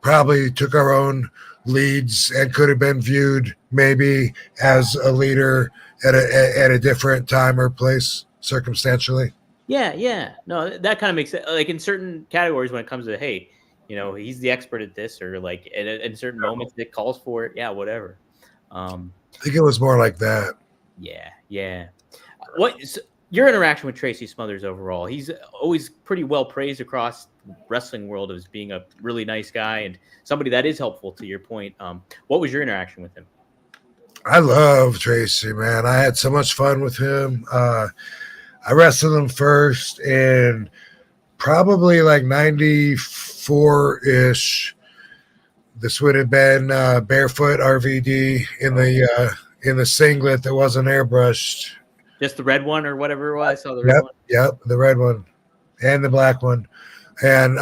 probably took our own leads and could have been viewed maybe as a leader at a different time or place circumstantially. Yeah. No, that kind of makes it like in certain categories when it comes to, hey, he's the expert at this, or like in certain moments it calls for it. Yeah, whatever. I think it was more like that. Yeah. What your interaction with Tracy Smothers overall? He's always pretty well praised across the wrestling world as being a really nice guy and somebody that is helpful, to your point. What was your interaction with him? I love Tracy, man. I had so much fun with him. I wrestled him first in probably like 94-ish. This would have been barefoot RVD in the singlet that wasn't airbrushed. Just the red one or whatever it was? I saw the red one. Yep, the red one and the black one. And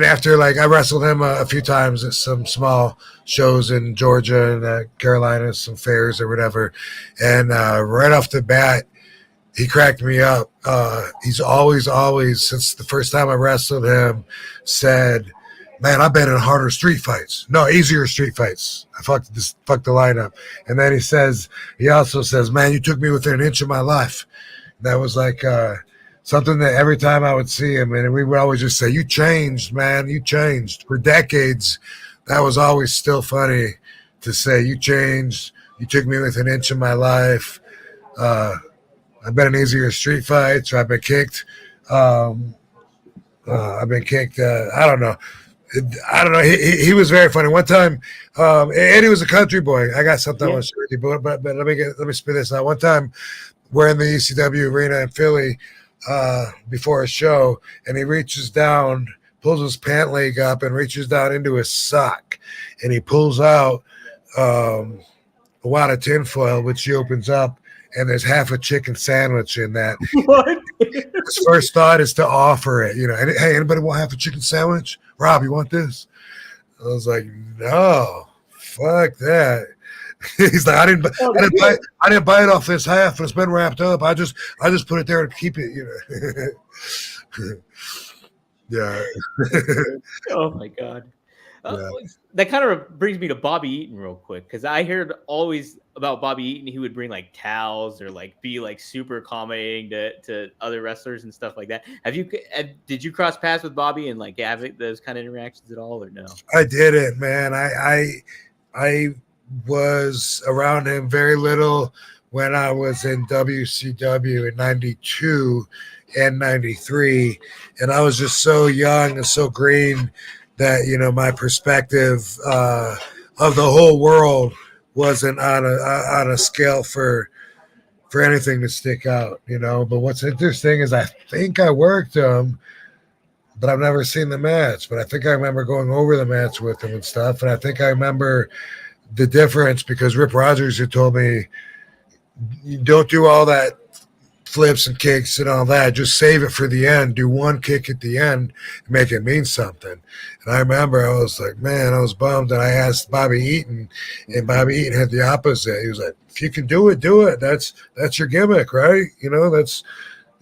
after, like, I wrestled him a few times at some small shows in Georgia and Carolina, some fairs or whatever. And right off the bat, he cracked me up. He's always, since the first time I wrestled him, said, man, I've been in harder street fights. No, easier street fights. I fucked the lineup. And then he also says, man, you took me within an inch of my life. That was like something that every time I would see him, and we would always just say, you changed, man, you changed. For decades, that was always still funny to say, you changed. You took me within an inch of my life. I've been in easier street fights, or I've been kicked. I don't know. He was very funny. One time, and he was a country boy. I got something I want to share with you, but let me spit this out. One time, we're in the ECW arena in Philly before a show, and he reaches down, pulls his pant leg up, and reaches down into his sock, and he pulls out a wad of tinfoil, which she opens up, and there's half a chicken sandwich in that. What? His first thought is to offer it. Hey, anybody want half a chicken sandwich? Rob, you want this? I was like, no, fuck that. He's like, I didn't buy it off this half, but it's been wrapped up. I just put it there to keep it, Yeah. Oh my god. Yeah. That kind of brings me to Bobby Eaton real quick, because I heard always about Bobby Eaton. He would bring like towels or like be like super accommodating to other wrestlers and stuff like that. Did you cross paths with Bobby and like have those kind of interactions at all, or no? I didn't, man. I was around him very little when I was in WCW in 92 and 93. And I was just so young and so green that, my perspective of the whole world wasn't on a scale for anything to stick out, But what's interesting is I think I worked him, but I've never seen the match. But I think I remember going over the match with him and stuff. And I think I remember the difference because Rip Rogers had told me, you don't do all that flips and kicks and all that. Just save it for the end. Do one kick at the end and make it mean something. And I remember I was like, man, I was bummed. And I asked Bobby Eaton, and Bobby Eaton had the opposite. He was like, if you can do it, do it. That's your gimmick, right? That's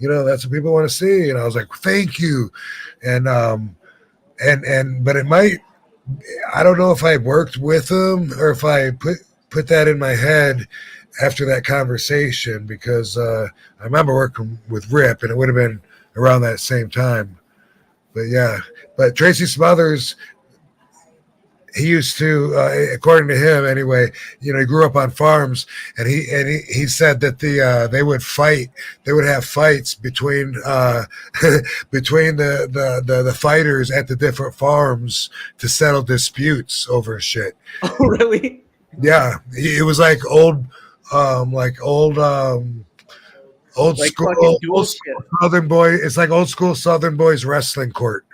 what people want to see. And I was like, thank you. And but it might, I don't know if I worked with him or if I put that in my head after that conversation, because I remember working with Rip, and it would have been around that same time. But yeah, but Tracy Smothers, he used to, according to him anyway, he grew up on farms, and he said that they would fight. They would have fights between between the fighters at the different farms to settle disputes over shit. Oh, really? Yeah, it was like old Like school Southern boy. It's like old school Southern boys wrestling court.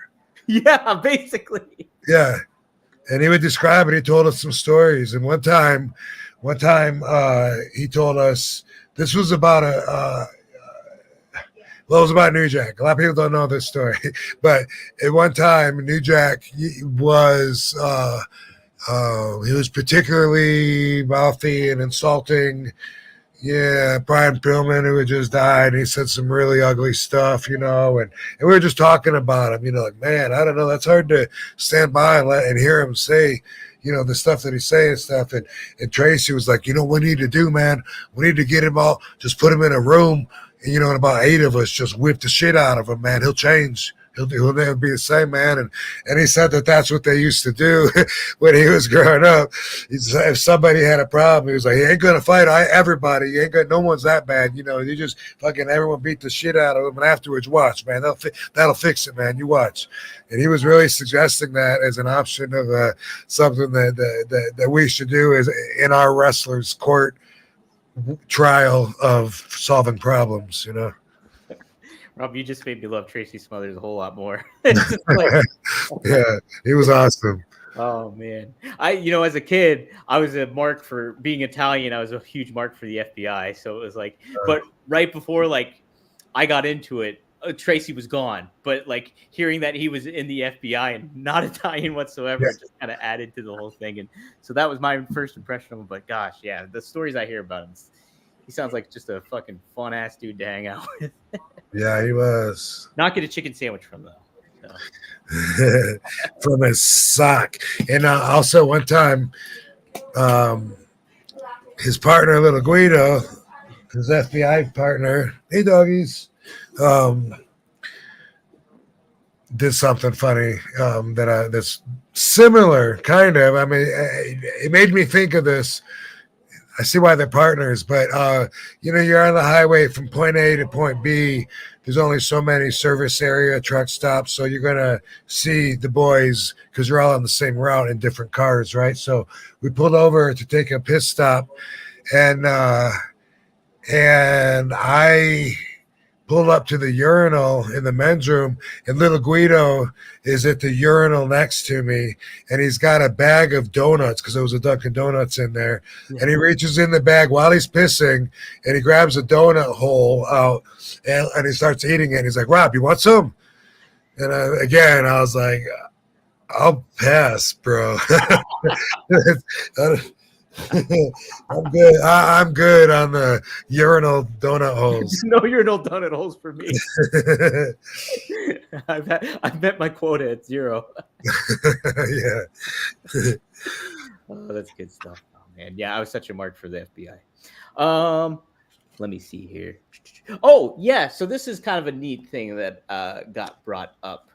Yeah, basically. Yeah. And he would describe it. He told us some stories. And one time, he told us this was about it was about New Jack. A lot of people don't know this story, but at one time, New Jack was he was particularly mouthy and insulting. Yeah, Brian Pillman, who had just died, he said some really ugly stuff, and we were just talking about him, like, man, I don't know, that's hard to stand by and hear him say, the stuff that he's saying and stuff. And Tracy was like, what we need to do, man, we need to get him all, just put him in a room, and, and about 8 of us just whip the shit out of him, man. He'll change. He'll never be the same, man. And he said that that's what they used to do when he was growing up. He said if somebody had a problem, he was like, he ain't going to fight everybody. You ain't got, no one's that bad. You just fucking everyone beat the shit out of him. And afterwards, watch, man. That'll fix it, man. You watch. And he was really suggesting that as an option of something that we should do is in our wrestlers' court trial of solving problems, Rob, you just made me love Tracy Smothers a whole lot more. Yeah, he was awesome. Oh man, as a kid, I was a mark for being Italian. I was a huge mark for the FBI. So it was like, but right before like I got into it, Tracy was gone. But like hearing that he was in the FBI and not Italian whatsoever, Yeah. just kind of added to the whole thing. And so that was my first impression of him. But gosh, yeah, the stories I hear about him, he sounds like just a fucking fun ass dude to hang out with. Yeah, he was. Not get a chicken sandwich from though. So. From his sock. And also one time, his partner, Little Guido, his FBI partner, hey doggies, did something funny that's similar, kind of. I mean, it made me think of this. I see why they're partners, but you're on the highway from point A to point B. There's only so many service area truck stops, so you're gonna see the boys because you're all on the same route in different cars, right? So we pulled over to take a pit stop, and I pull up to the urinal in the men's room, and little Guido is at the urinal next to me, and he's got a bag of donuts because there was a Dunkin' Donuts in there, and he reaches in the bag while he's pissing, and he grabs a donut hole out, and he starts eating it. He's like, "Rob, you want some?" And I was like, "I'll pass, bro." I'm good. I'm good on the urinal donut holes. No urinal donut holes for me. I've met my quota at 0. Yeah. Oh, that's good stuff. Oh man, yeah, I was such a mark for the FBI. Let me see here. Oh yeah, so this is kind of a neat thing that got brought up.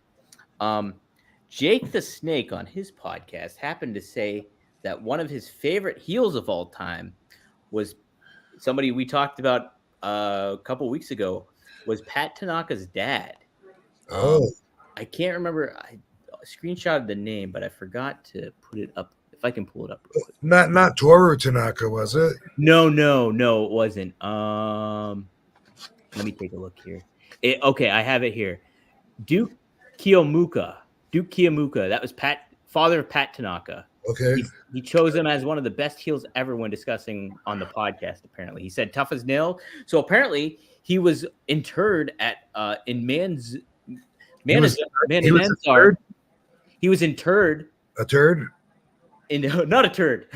Jake the Snake on his podcast happened to say that one of his favorite heels of all time was somebody we talked about a couple weeks ago, was Pat Tanaka's dad. Oh, I can't remember. I screenshotted the name, but I forgot to put it up. If I can pull it up real quick. not Toru Tanaka, was it? No, it wasn't. Let me take a look here. Okay, I have it here. Duke Kiyomuka. That was father of Pat Tanaka. Okay. He chose him as one of the best heels ever when discussing on the podcast. Apparently, he said tough as nail. So apparently, he was interred at in He was interred. A turd? Not a turd.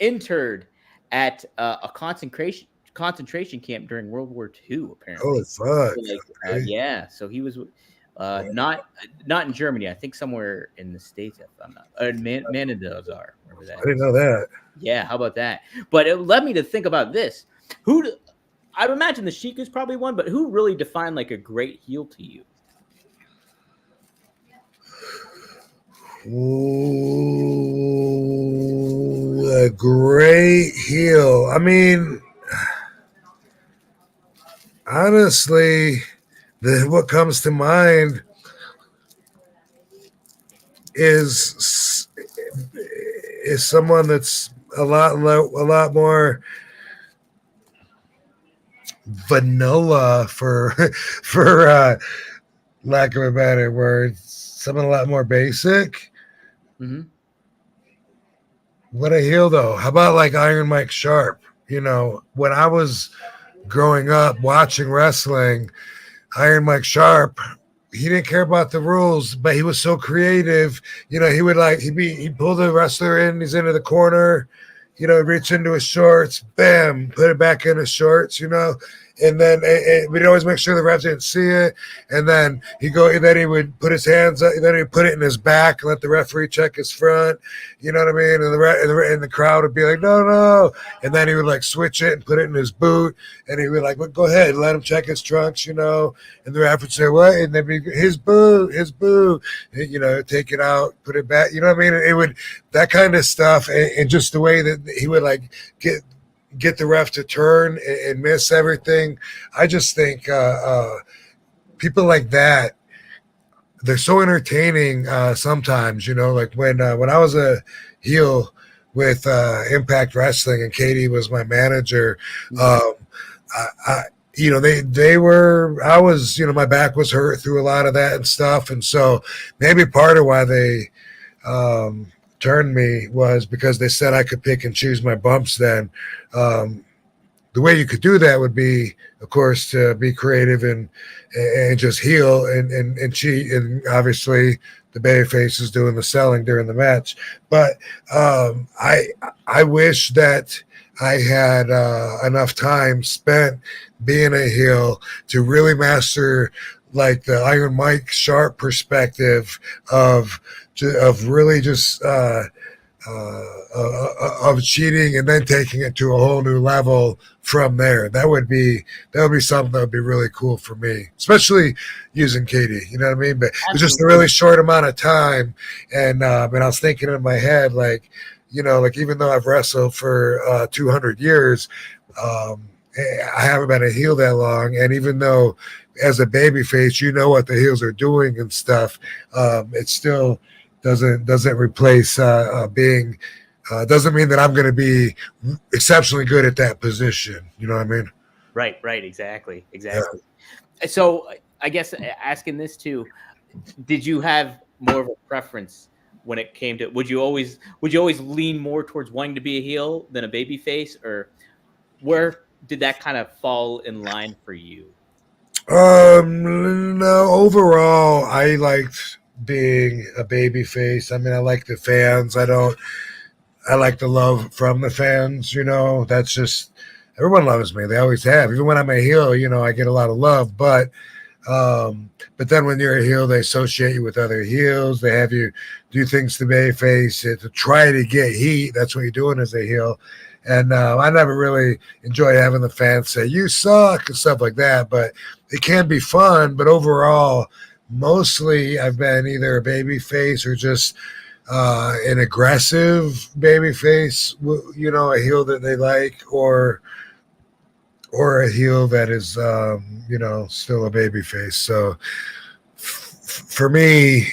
Interred at a concentration camp during World War II. Apparently. Oh fuck. So Okay. yeah. So he was not in Germany. I think somewhere in the States. If I'm not. Manadozar. Remember that? I didn't know that. Yeah. How about that? But it led me to think about this. I would imagine the Sheik is probably one, but who really defined like a great heel to you? Ooh, a great heel. I mean, honestly, what comes to mind is someone that's a lot more vanilla for lack of a better word. Someone a lot more basic. Mm-hmm. What a heel, though. How about like Iron Mike Sharp? You know, when I was growing up watching wrestling, Iron Mike Sharp, he didn't care about the rules, but he was so creative. You know, he would he'd pull the wrestler in, he's into the corner, you know, reach into his shorts, bam, put it back in his shorts, you know. And then we'd always make sure the refs didn't see it. And then he would put his hands up, and then he'd put it in his back and let the referee check his front. You know what I mean? And the crowd would be like, no. And then he would like switch it and put it in his boot. And he would like, well, go ahead, let him check his trunks, you know. And the ref would say, what? And then be his boot. And, you know, take it out, put it back. You know what I mean? It would, that kind of stuff. And just the way that he would like get the ref to turn and miss everything. I just think people like that, they're so entertaining sometimes, you know, like when I was a heel with Impact Wrestling and Katie was my manager, you know, I was, you know, my back was hurt through a lot of that and stuff. And so maybe part of why they turned me was because they said I could pick and choose my bumps then. The way you could do that would be, of course, to be creative and just heel and cheat. And obviously the babyface is doing the selling during the match. But I wish that I had enough time spent being a heel to really master like the Iron Mike Sharp perspective of really just of cheating and then taking it to a whole new level from there. That would be something that would be really cool for me, especially using Katie. You know what I mean? But it was just a really short amount of time, and I was thinking in my head, like, you know, like even though I've wrestled for 200 years, I haven't been a heel that long, and even though as a babyface, you know what the heels are doing and stuff, it still doesn't replace being. Doesn't mean that I'm going to be exceptionally good at that position. You know what I mean? Right. Exactly. So I guess asking this too, did you have more of a preference when it came to would you always lean more towards wanting to be a heel than a baby face, or where did that kind of fall in line for you? No, overall, I liked being a baby face. I mean, I like the fans. I like the love from the fans, that's just, everyone loves me. They always have. Even when I'm a heel, I get a lot of love, but then when you're a heel, they associate you with other heels. They have you do things to babyface to try to get heat. That's what you're doing as a heel. And I never really enjoy having the fans say, you suck and stuff like that. But it can be fun. But overall, mostly I've been either a baby face or just an aggressive baby face, a heel that they like, or a heel that is, still a baby face. So for me,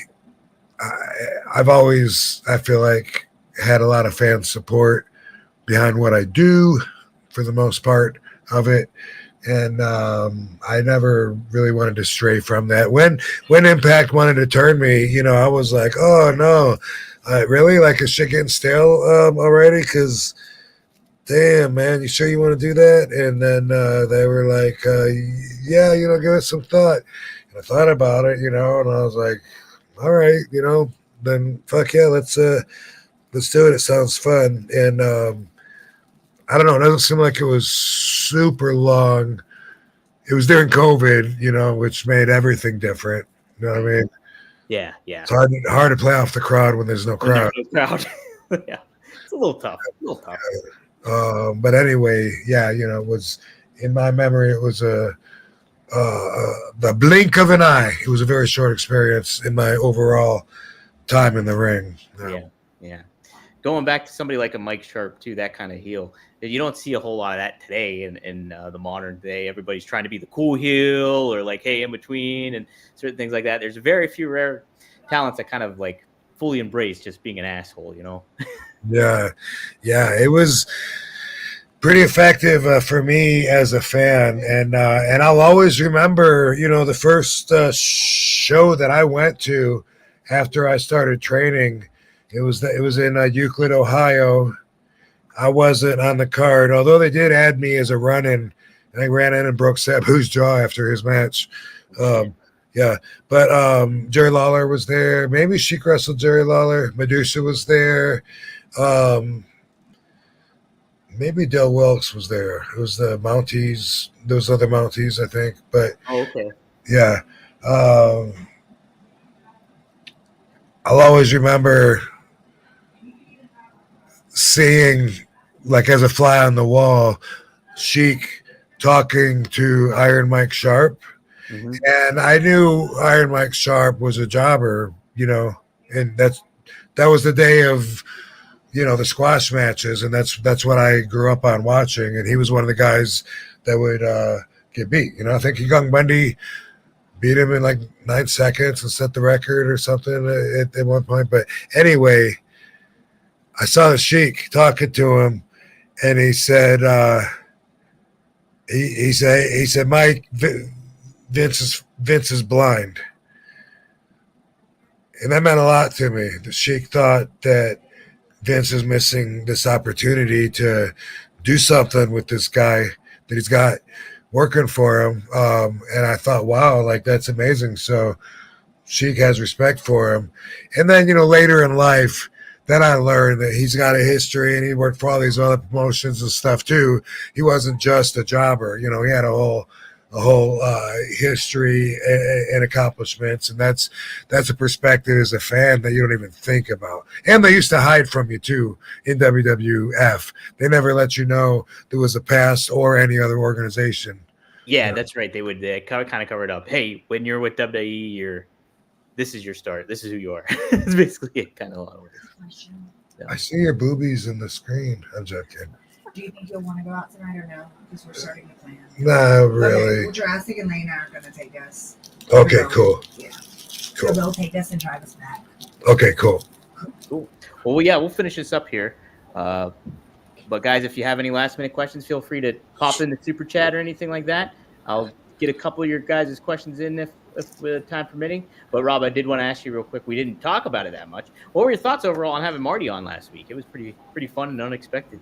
I've always, I feel like, had a lot of fan support behind what I do for the most part of it. And I never really wanted to stray from that. When Impact wanted to turn me, I was like, oh, no, really? Like, is shit getting stale already? Because damn, man, you sure you want to do that? And then they were like, yeah, give it some thought. And I thought about it, and I was like, all right, then fuck yeah, let's do it. It sounds fun. And I don't know, it doesn't seem like it was super long. It was during COVID, which made everything different. You know what I mean? Yeah. It's hard to play off the crowd when there's no crowd. Yeah, it's a little tough. But anyway, yeah, it was, in my memory, it was the blink of an eye. It was a very short experience in my overall time in the ring. Yeah. Going back to somebody like a Mike Sharp too, that kind of heel. You don't see a whole lot of that today in the modern day. Everybody's trying to be the cool heel or like, hey, in between and certain things like that. There's very few rare talents that kind of like fully embrace just being an asshole, Yeah, it was pretty effective for me as a fan, and I'll always remember, the first show that I went to after I started training. It was in Euclid, Ohio. I wasn't on the card, although they did add me as a run-in, and I ran in and broke Sabu's jaw after his match. Yeah, but Jerry Lawler was there. Maybe Sheik wrestled Jerry Lawler. Medusa was there. Maybe Del Wilkes was there. It was the Mounties, those other Mounties, I think. But okay. Yeah, I'll always remember seeing, like as a fly on the wall, Sheik talking to Iron Mike Sharp. Mm-hmm. And I knew Iron Mike Sharp was a jobber, and that was the day of, the squash matches, and that's what I grew up on watching. And he was one of the guys that would get beat. I think Young Bundy beat him in like 9 seconds and set the record or something at one point. But anyway, I saw the Sheik talking to him, and he said, he said, Mike, Vince is blind. And that meant a lot to me. The Sheik thought that Vince is missing this opportunity to do something with this guy that he's got working for him. And I thought, wow, like that's amazing. So Sheik has respect for him. And then, later in life, then I learned that he's got a history and he worked for all these other promotions and stuff too. He wasn't just a jobber. He had a whole history and accomplishments, and that's a perspective as a fan that you don't even think about. And they used to hide from you too in WWF. They never let you know there was a past or any other organization. Yeah, that's right. They would kind of cover it up. Hey, when you're with WWE, this is your start. This is who you are. It's basically kind of a lot of work. I see your boobies in the screen. I'm joking. Do you think you'll want to go out tonight or no? Because we're starting to plan. No, really. Okay, well, Jurassic and Lena are going to take us. Okay, cool. Yeah. Cool. So they'll take us and drive us back. Okay, cool. Cool. Well, yeah, we'll finish this up here. But guys, if you have any last minute questions, feel free to pop in the super chat or anything like that. I'll get a couple of your guys' questions in if time permitting. But Rob, I did want to ask you real quick. We didn't talk about it that much. What were your thoughts overall on having Marty on last week? It was pretty fun and unexpected.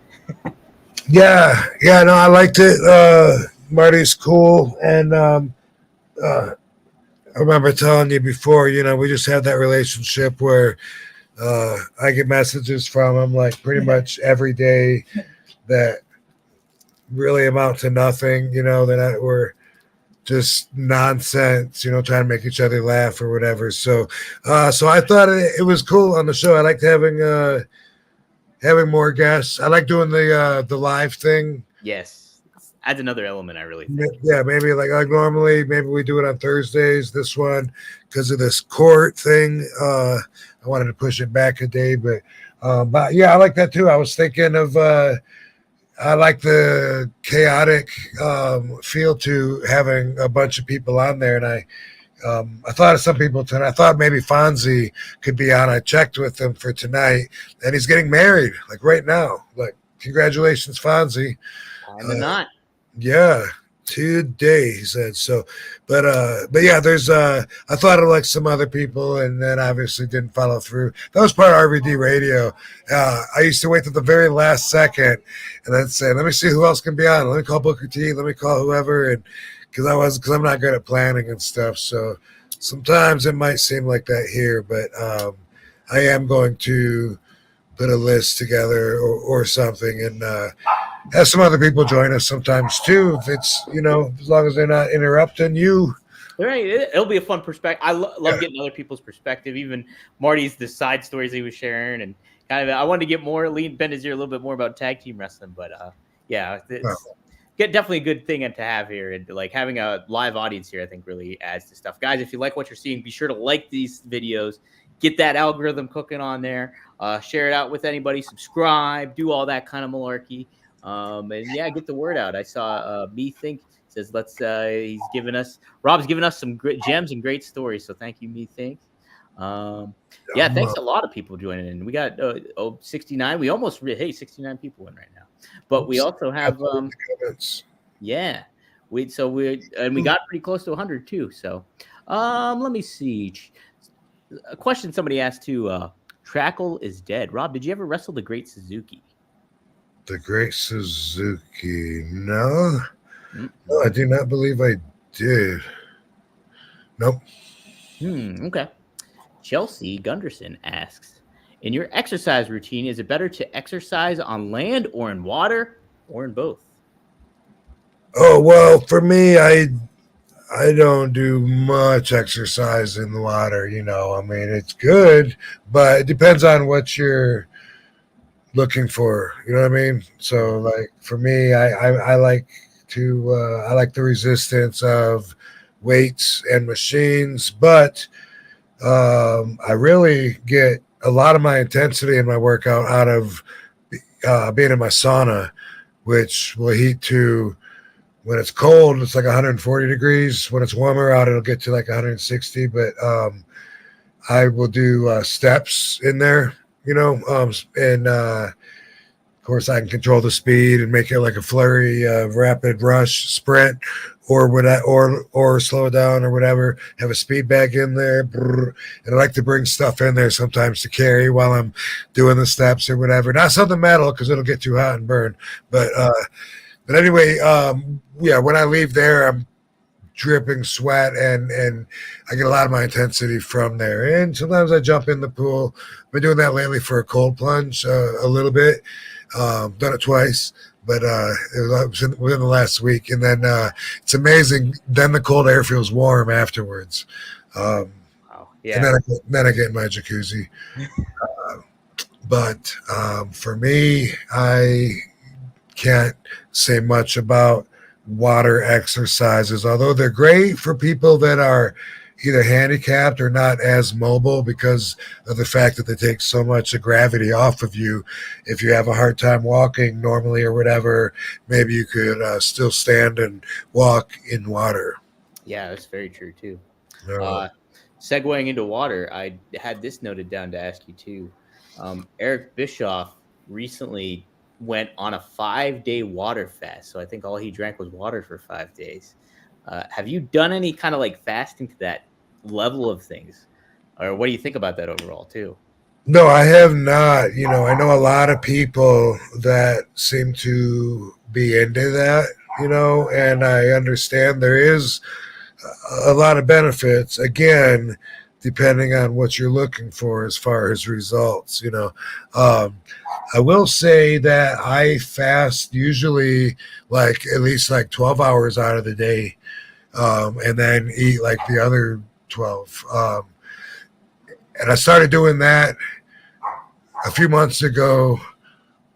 Yeah, no, I liked it. Marty's cool, and I remember telling you before, we just had that relationship where I get messages from him like pretty much every day that really amount to nothing, that we're just nonsense, trying to make each other laugh or whatever. So I thought it was cool on the show. I liked having more guests. I like doing the live thing. Yes, adds another element. I really think. Yeah, maybe like normally, maybe we do it on Thursdays. This one, because of this court thing, I wanted to push it back a day, but yeah, I like that too. I was thinking of I like the chaotic feel to having a bunch of people on there, and I thought of some people tonight. I thought maybe Fonzie could be on. I checked with him for tonight, and he's getting married like right now. Like, congratulations, Fonzie. Not. Yeah, today he said so. But yeah, there's I thought of like some other people, and then obviously didn't follow through. That was part of RVD radio. I used to wait till the very last second and then say, let me see who else can be on. Let me call Booker T. Let me call whoever, and because I'm not good at planning and stuff. So sometimes it might seem like that here, but I am going to put a list together or something, and have some other people join us sometimes too. If it's as long as they're not interrupting you. Right, it'll be a fun perspective. I love getting other people's perspective. Even Marty's the side stories he was sharing, and kind of I wanted to get more bend his ear a little bit more about tag team wrestling. But yeah, it's definitely a good thing to have here, and like having a live audience here, I think really adds to stuff. Guys, if you like what you're seeing, be sure to like these videos, get that algorithm cooking on there, share it out with anybody, subscribe, do all that kind of malarkey. And yeah, get the word out. I saw Me Think says Rob's given us some great gems and great stories. So thank you, Me Think. Yeah, thanks a lot of people joining in. We got 69. We almost 69 people in right now. But we also have yeah. We got pretty close to 100 too. So let me see. A question somebody asked too. Trackle is dead. Rob, did you ever wrestle the Great Suzuki? The Great Suzuki. No, I do not believe I did. Nope. Okay. Chelsea Gunderson asks, in your exercise routine, is it better to exercise on land or in water or in both? Oh, well, for me, I don't do much exercise in the water. I mean, it's good, but it depends on what you're looking for. You know what I mean? So, like for me, I like I like the resistance of weights and machines, but I really get a lot of my intensity in my workout out of being in my sauna, which will heat to, when it's cold, it's like 140 degrees. When it's warmer out, it'll get to like 160. But I will do steps in there, and of course I can control the speed and make it like a flurry, rapid rush sprint, or slow it down or whatever. Have a speed bag in there, and I like to bring stuff in there sometimes to carry while I'm doing the steps or whatever. Not something metal because it'll get too hot and burn. But anyway, yeah, when I leave there, I'm dripping sweat, and I get a lot of my intensity from there. And sometimes I jump in the pool. I've been doing that lately for a cold plunge a little bit. Done it twice, but it was within the last week. And then it's amazing. Then the cold air feels warm afterwards. Wow. Yeah. And then I get in my jacuzzi. But for me, I can't say much about water exercises, although they're great for people that are either handicapped or not as mobile because of the fact that they take so much of gravity off of you. If you have a hard time walking normally or whatever, maybe you could still stand and walk in water. Yeah, that's very true too. Segueing into water, I had this noted down to ask you too. Eric Bischoff recently went on a 5-day water fast. So I think all he drank was water for 5 days. Have you done any kind of like fasting to that level of things? Or what do you think about that overall too? No, I have not. I know a lot of people that seem to be into that, and I understand there is a lot of benefits. Again, depending on what you're looking for as far as results, I will say that I fast usually like at least like 12 hours out of the day, and then eat like the other 12. And I started doing that a few months ago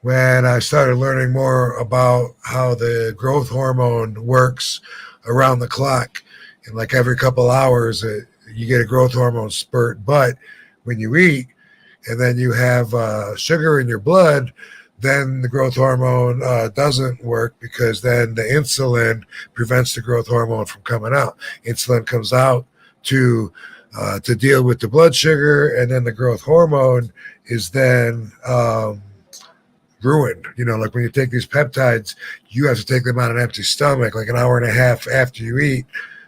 when I started learning more about how the growth hormone works around the clock. And like every couple hours, you get a growth hormone spurt. But when you eat and then you have sugar in your blood, then the growth hormone doesn't work, because then the insulin prevents the growth hormone from coming out. Insulin comes out to deal with the blood sugar, and then the growth hormone is then ruined. Like when you take these peptides, you have to take them on an empty stomach, like an hour and a half after you eat,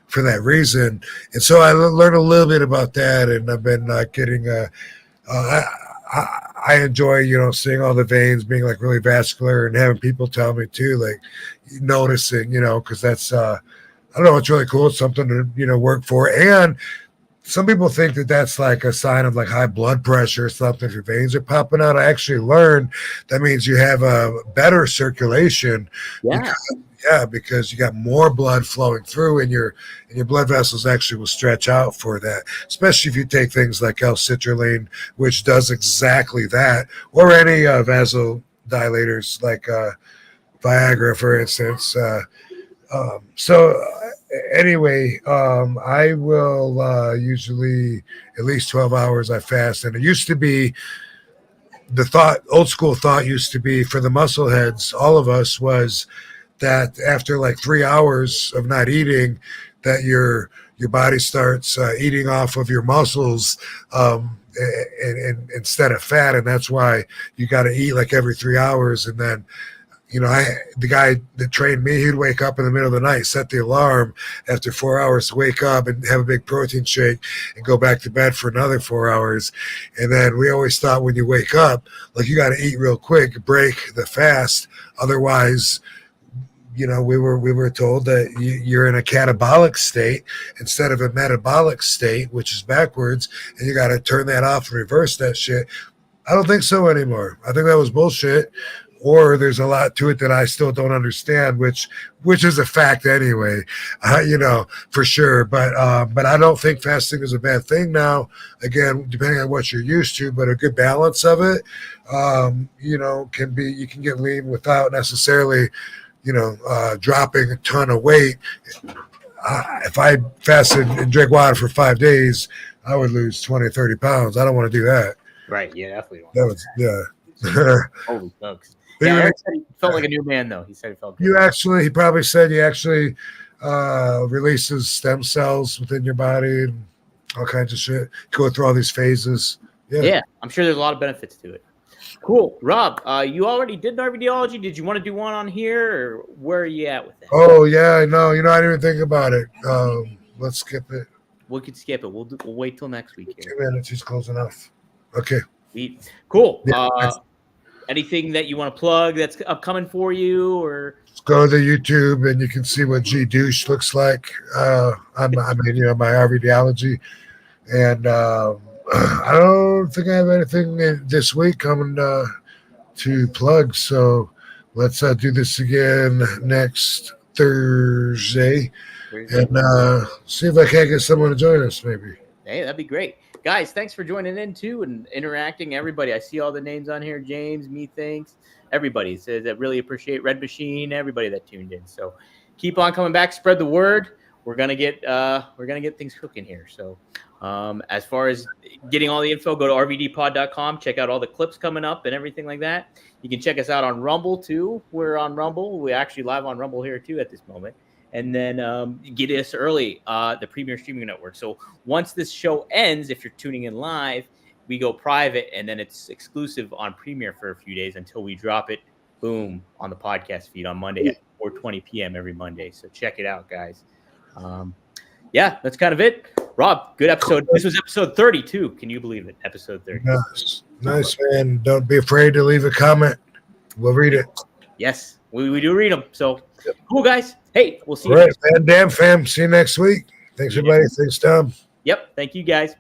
for that reason. And so I learned a little bit about that, and I've been getting I enjoy, seeing all the veins being like really vascular, and having people tell me too, like noticing, because that's I don't know, it's really cool. It's something to work for. And some people think that that's like a sign of like high blood pressure or something. If your veins are popping out, I actually learned that means you have a better circulation. Yeah. Because you got more blood flowing through, and your blood vessels actually will stretch out for that, especially if you take things like L-citrulline, which does exactly that, or any vasodilators like Viagra, for instance. Anyway, I will usually at least 12 hours I fast. And it used to be old school thought used to be for the muscle heads, all of us, was that after like 3 hours of not eating, that your body starts eating off of your muscles, and instead of fat. And that's why you got to eat like every 3 hours. And then, the guy that trained me, he'd wake up in the middle of the night, set the alarm after 4 hours to wake up and have a big protein shake and go back to bed for another 4 hours. And then we always thought when you wake up, like you got to eat real quick, break the fast. Otherwise, we were told that you're in a catabolic state instead of a metabolic state, which is backwards, and you got to turn that off and reverse that shit. I don't think so anymore. I think that was bullshit. Or there's a lot to it that I still don't understand, which is a fact anyway, for sure. But I don't think fasting is a bad thing now. Again, depending on what you're used to, but a good balance of it, can be. You can get lean without necessarily, dropping a ton of weight. If I fasted and drank water for 5 days, I would lose 20, 30 pounds. I don't want to do that. Right. Yeah, definitely. Holy smokes. Yeah, Eric said he felt like a new man, though. He said he felt good. He probably said you actually releases stem cells within your body and all kinds of shit. Go through all these phases. Yeah, I'm sure there's a lot of benefits to it. Cool. Rob, you already did an RVDology. Did you want to do one on here, or where are you at with that? Oh, yeah, I know. I didn't even think about it. Let's skip it. We could skip it. We'll wait till next week. 2 minutes is close enough. Okay. Cool. Yeah, anything that you want to plug that's upcoming for you, or just go to YouTube and you can see what G douche looks like. My RVDology, and I don't think I have anything this week coming to plug. So let's do this again next Thursday. And see if I can't get someone to join us. Maybe. Hey, that'd be great. Guys, thanks for joining in too and interacting. Everybody, I see all the names on here. James, methinks, everybody says I really appreciate Red Machine, everybody that tuned in. So keep on coming back, spread the word. We're gonna get things cooking here. So as far as getting all the info, go to rvdpod.com, check out all the clips coming up and everything like that. You can check us out on Rumble too. We're on Rumble. We're actually live on Rumble here too at this moment. And then get us early, the Premier Streaming Network. So once this show ends, if you're tuning in live, we go private, and then it's exclusive on Premier for a few days until we drop it boom, on the podcast feed on Monday at 4:20 p.m. every Monday. So check it out, guys. Yeah, that's kind of it. Rob, good episode. This was episode 32. Can you believe it? Episode 30. Nice, man. Don't be afraid to leave a comment. We'll read it. Yes, we do read them. So cool, guys. Hey, we'll see All you right, next week. Van Dam fam. See you next week. Thanks, everybody. Thanks, Tom. Yep. Thank you, guys.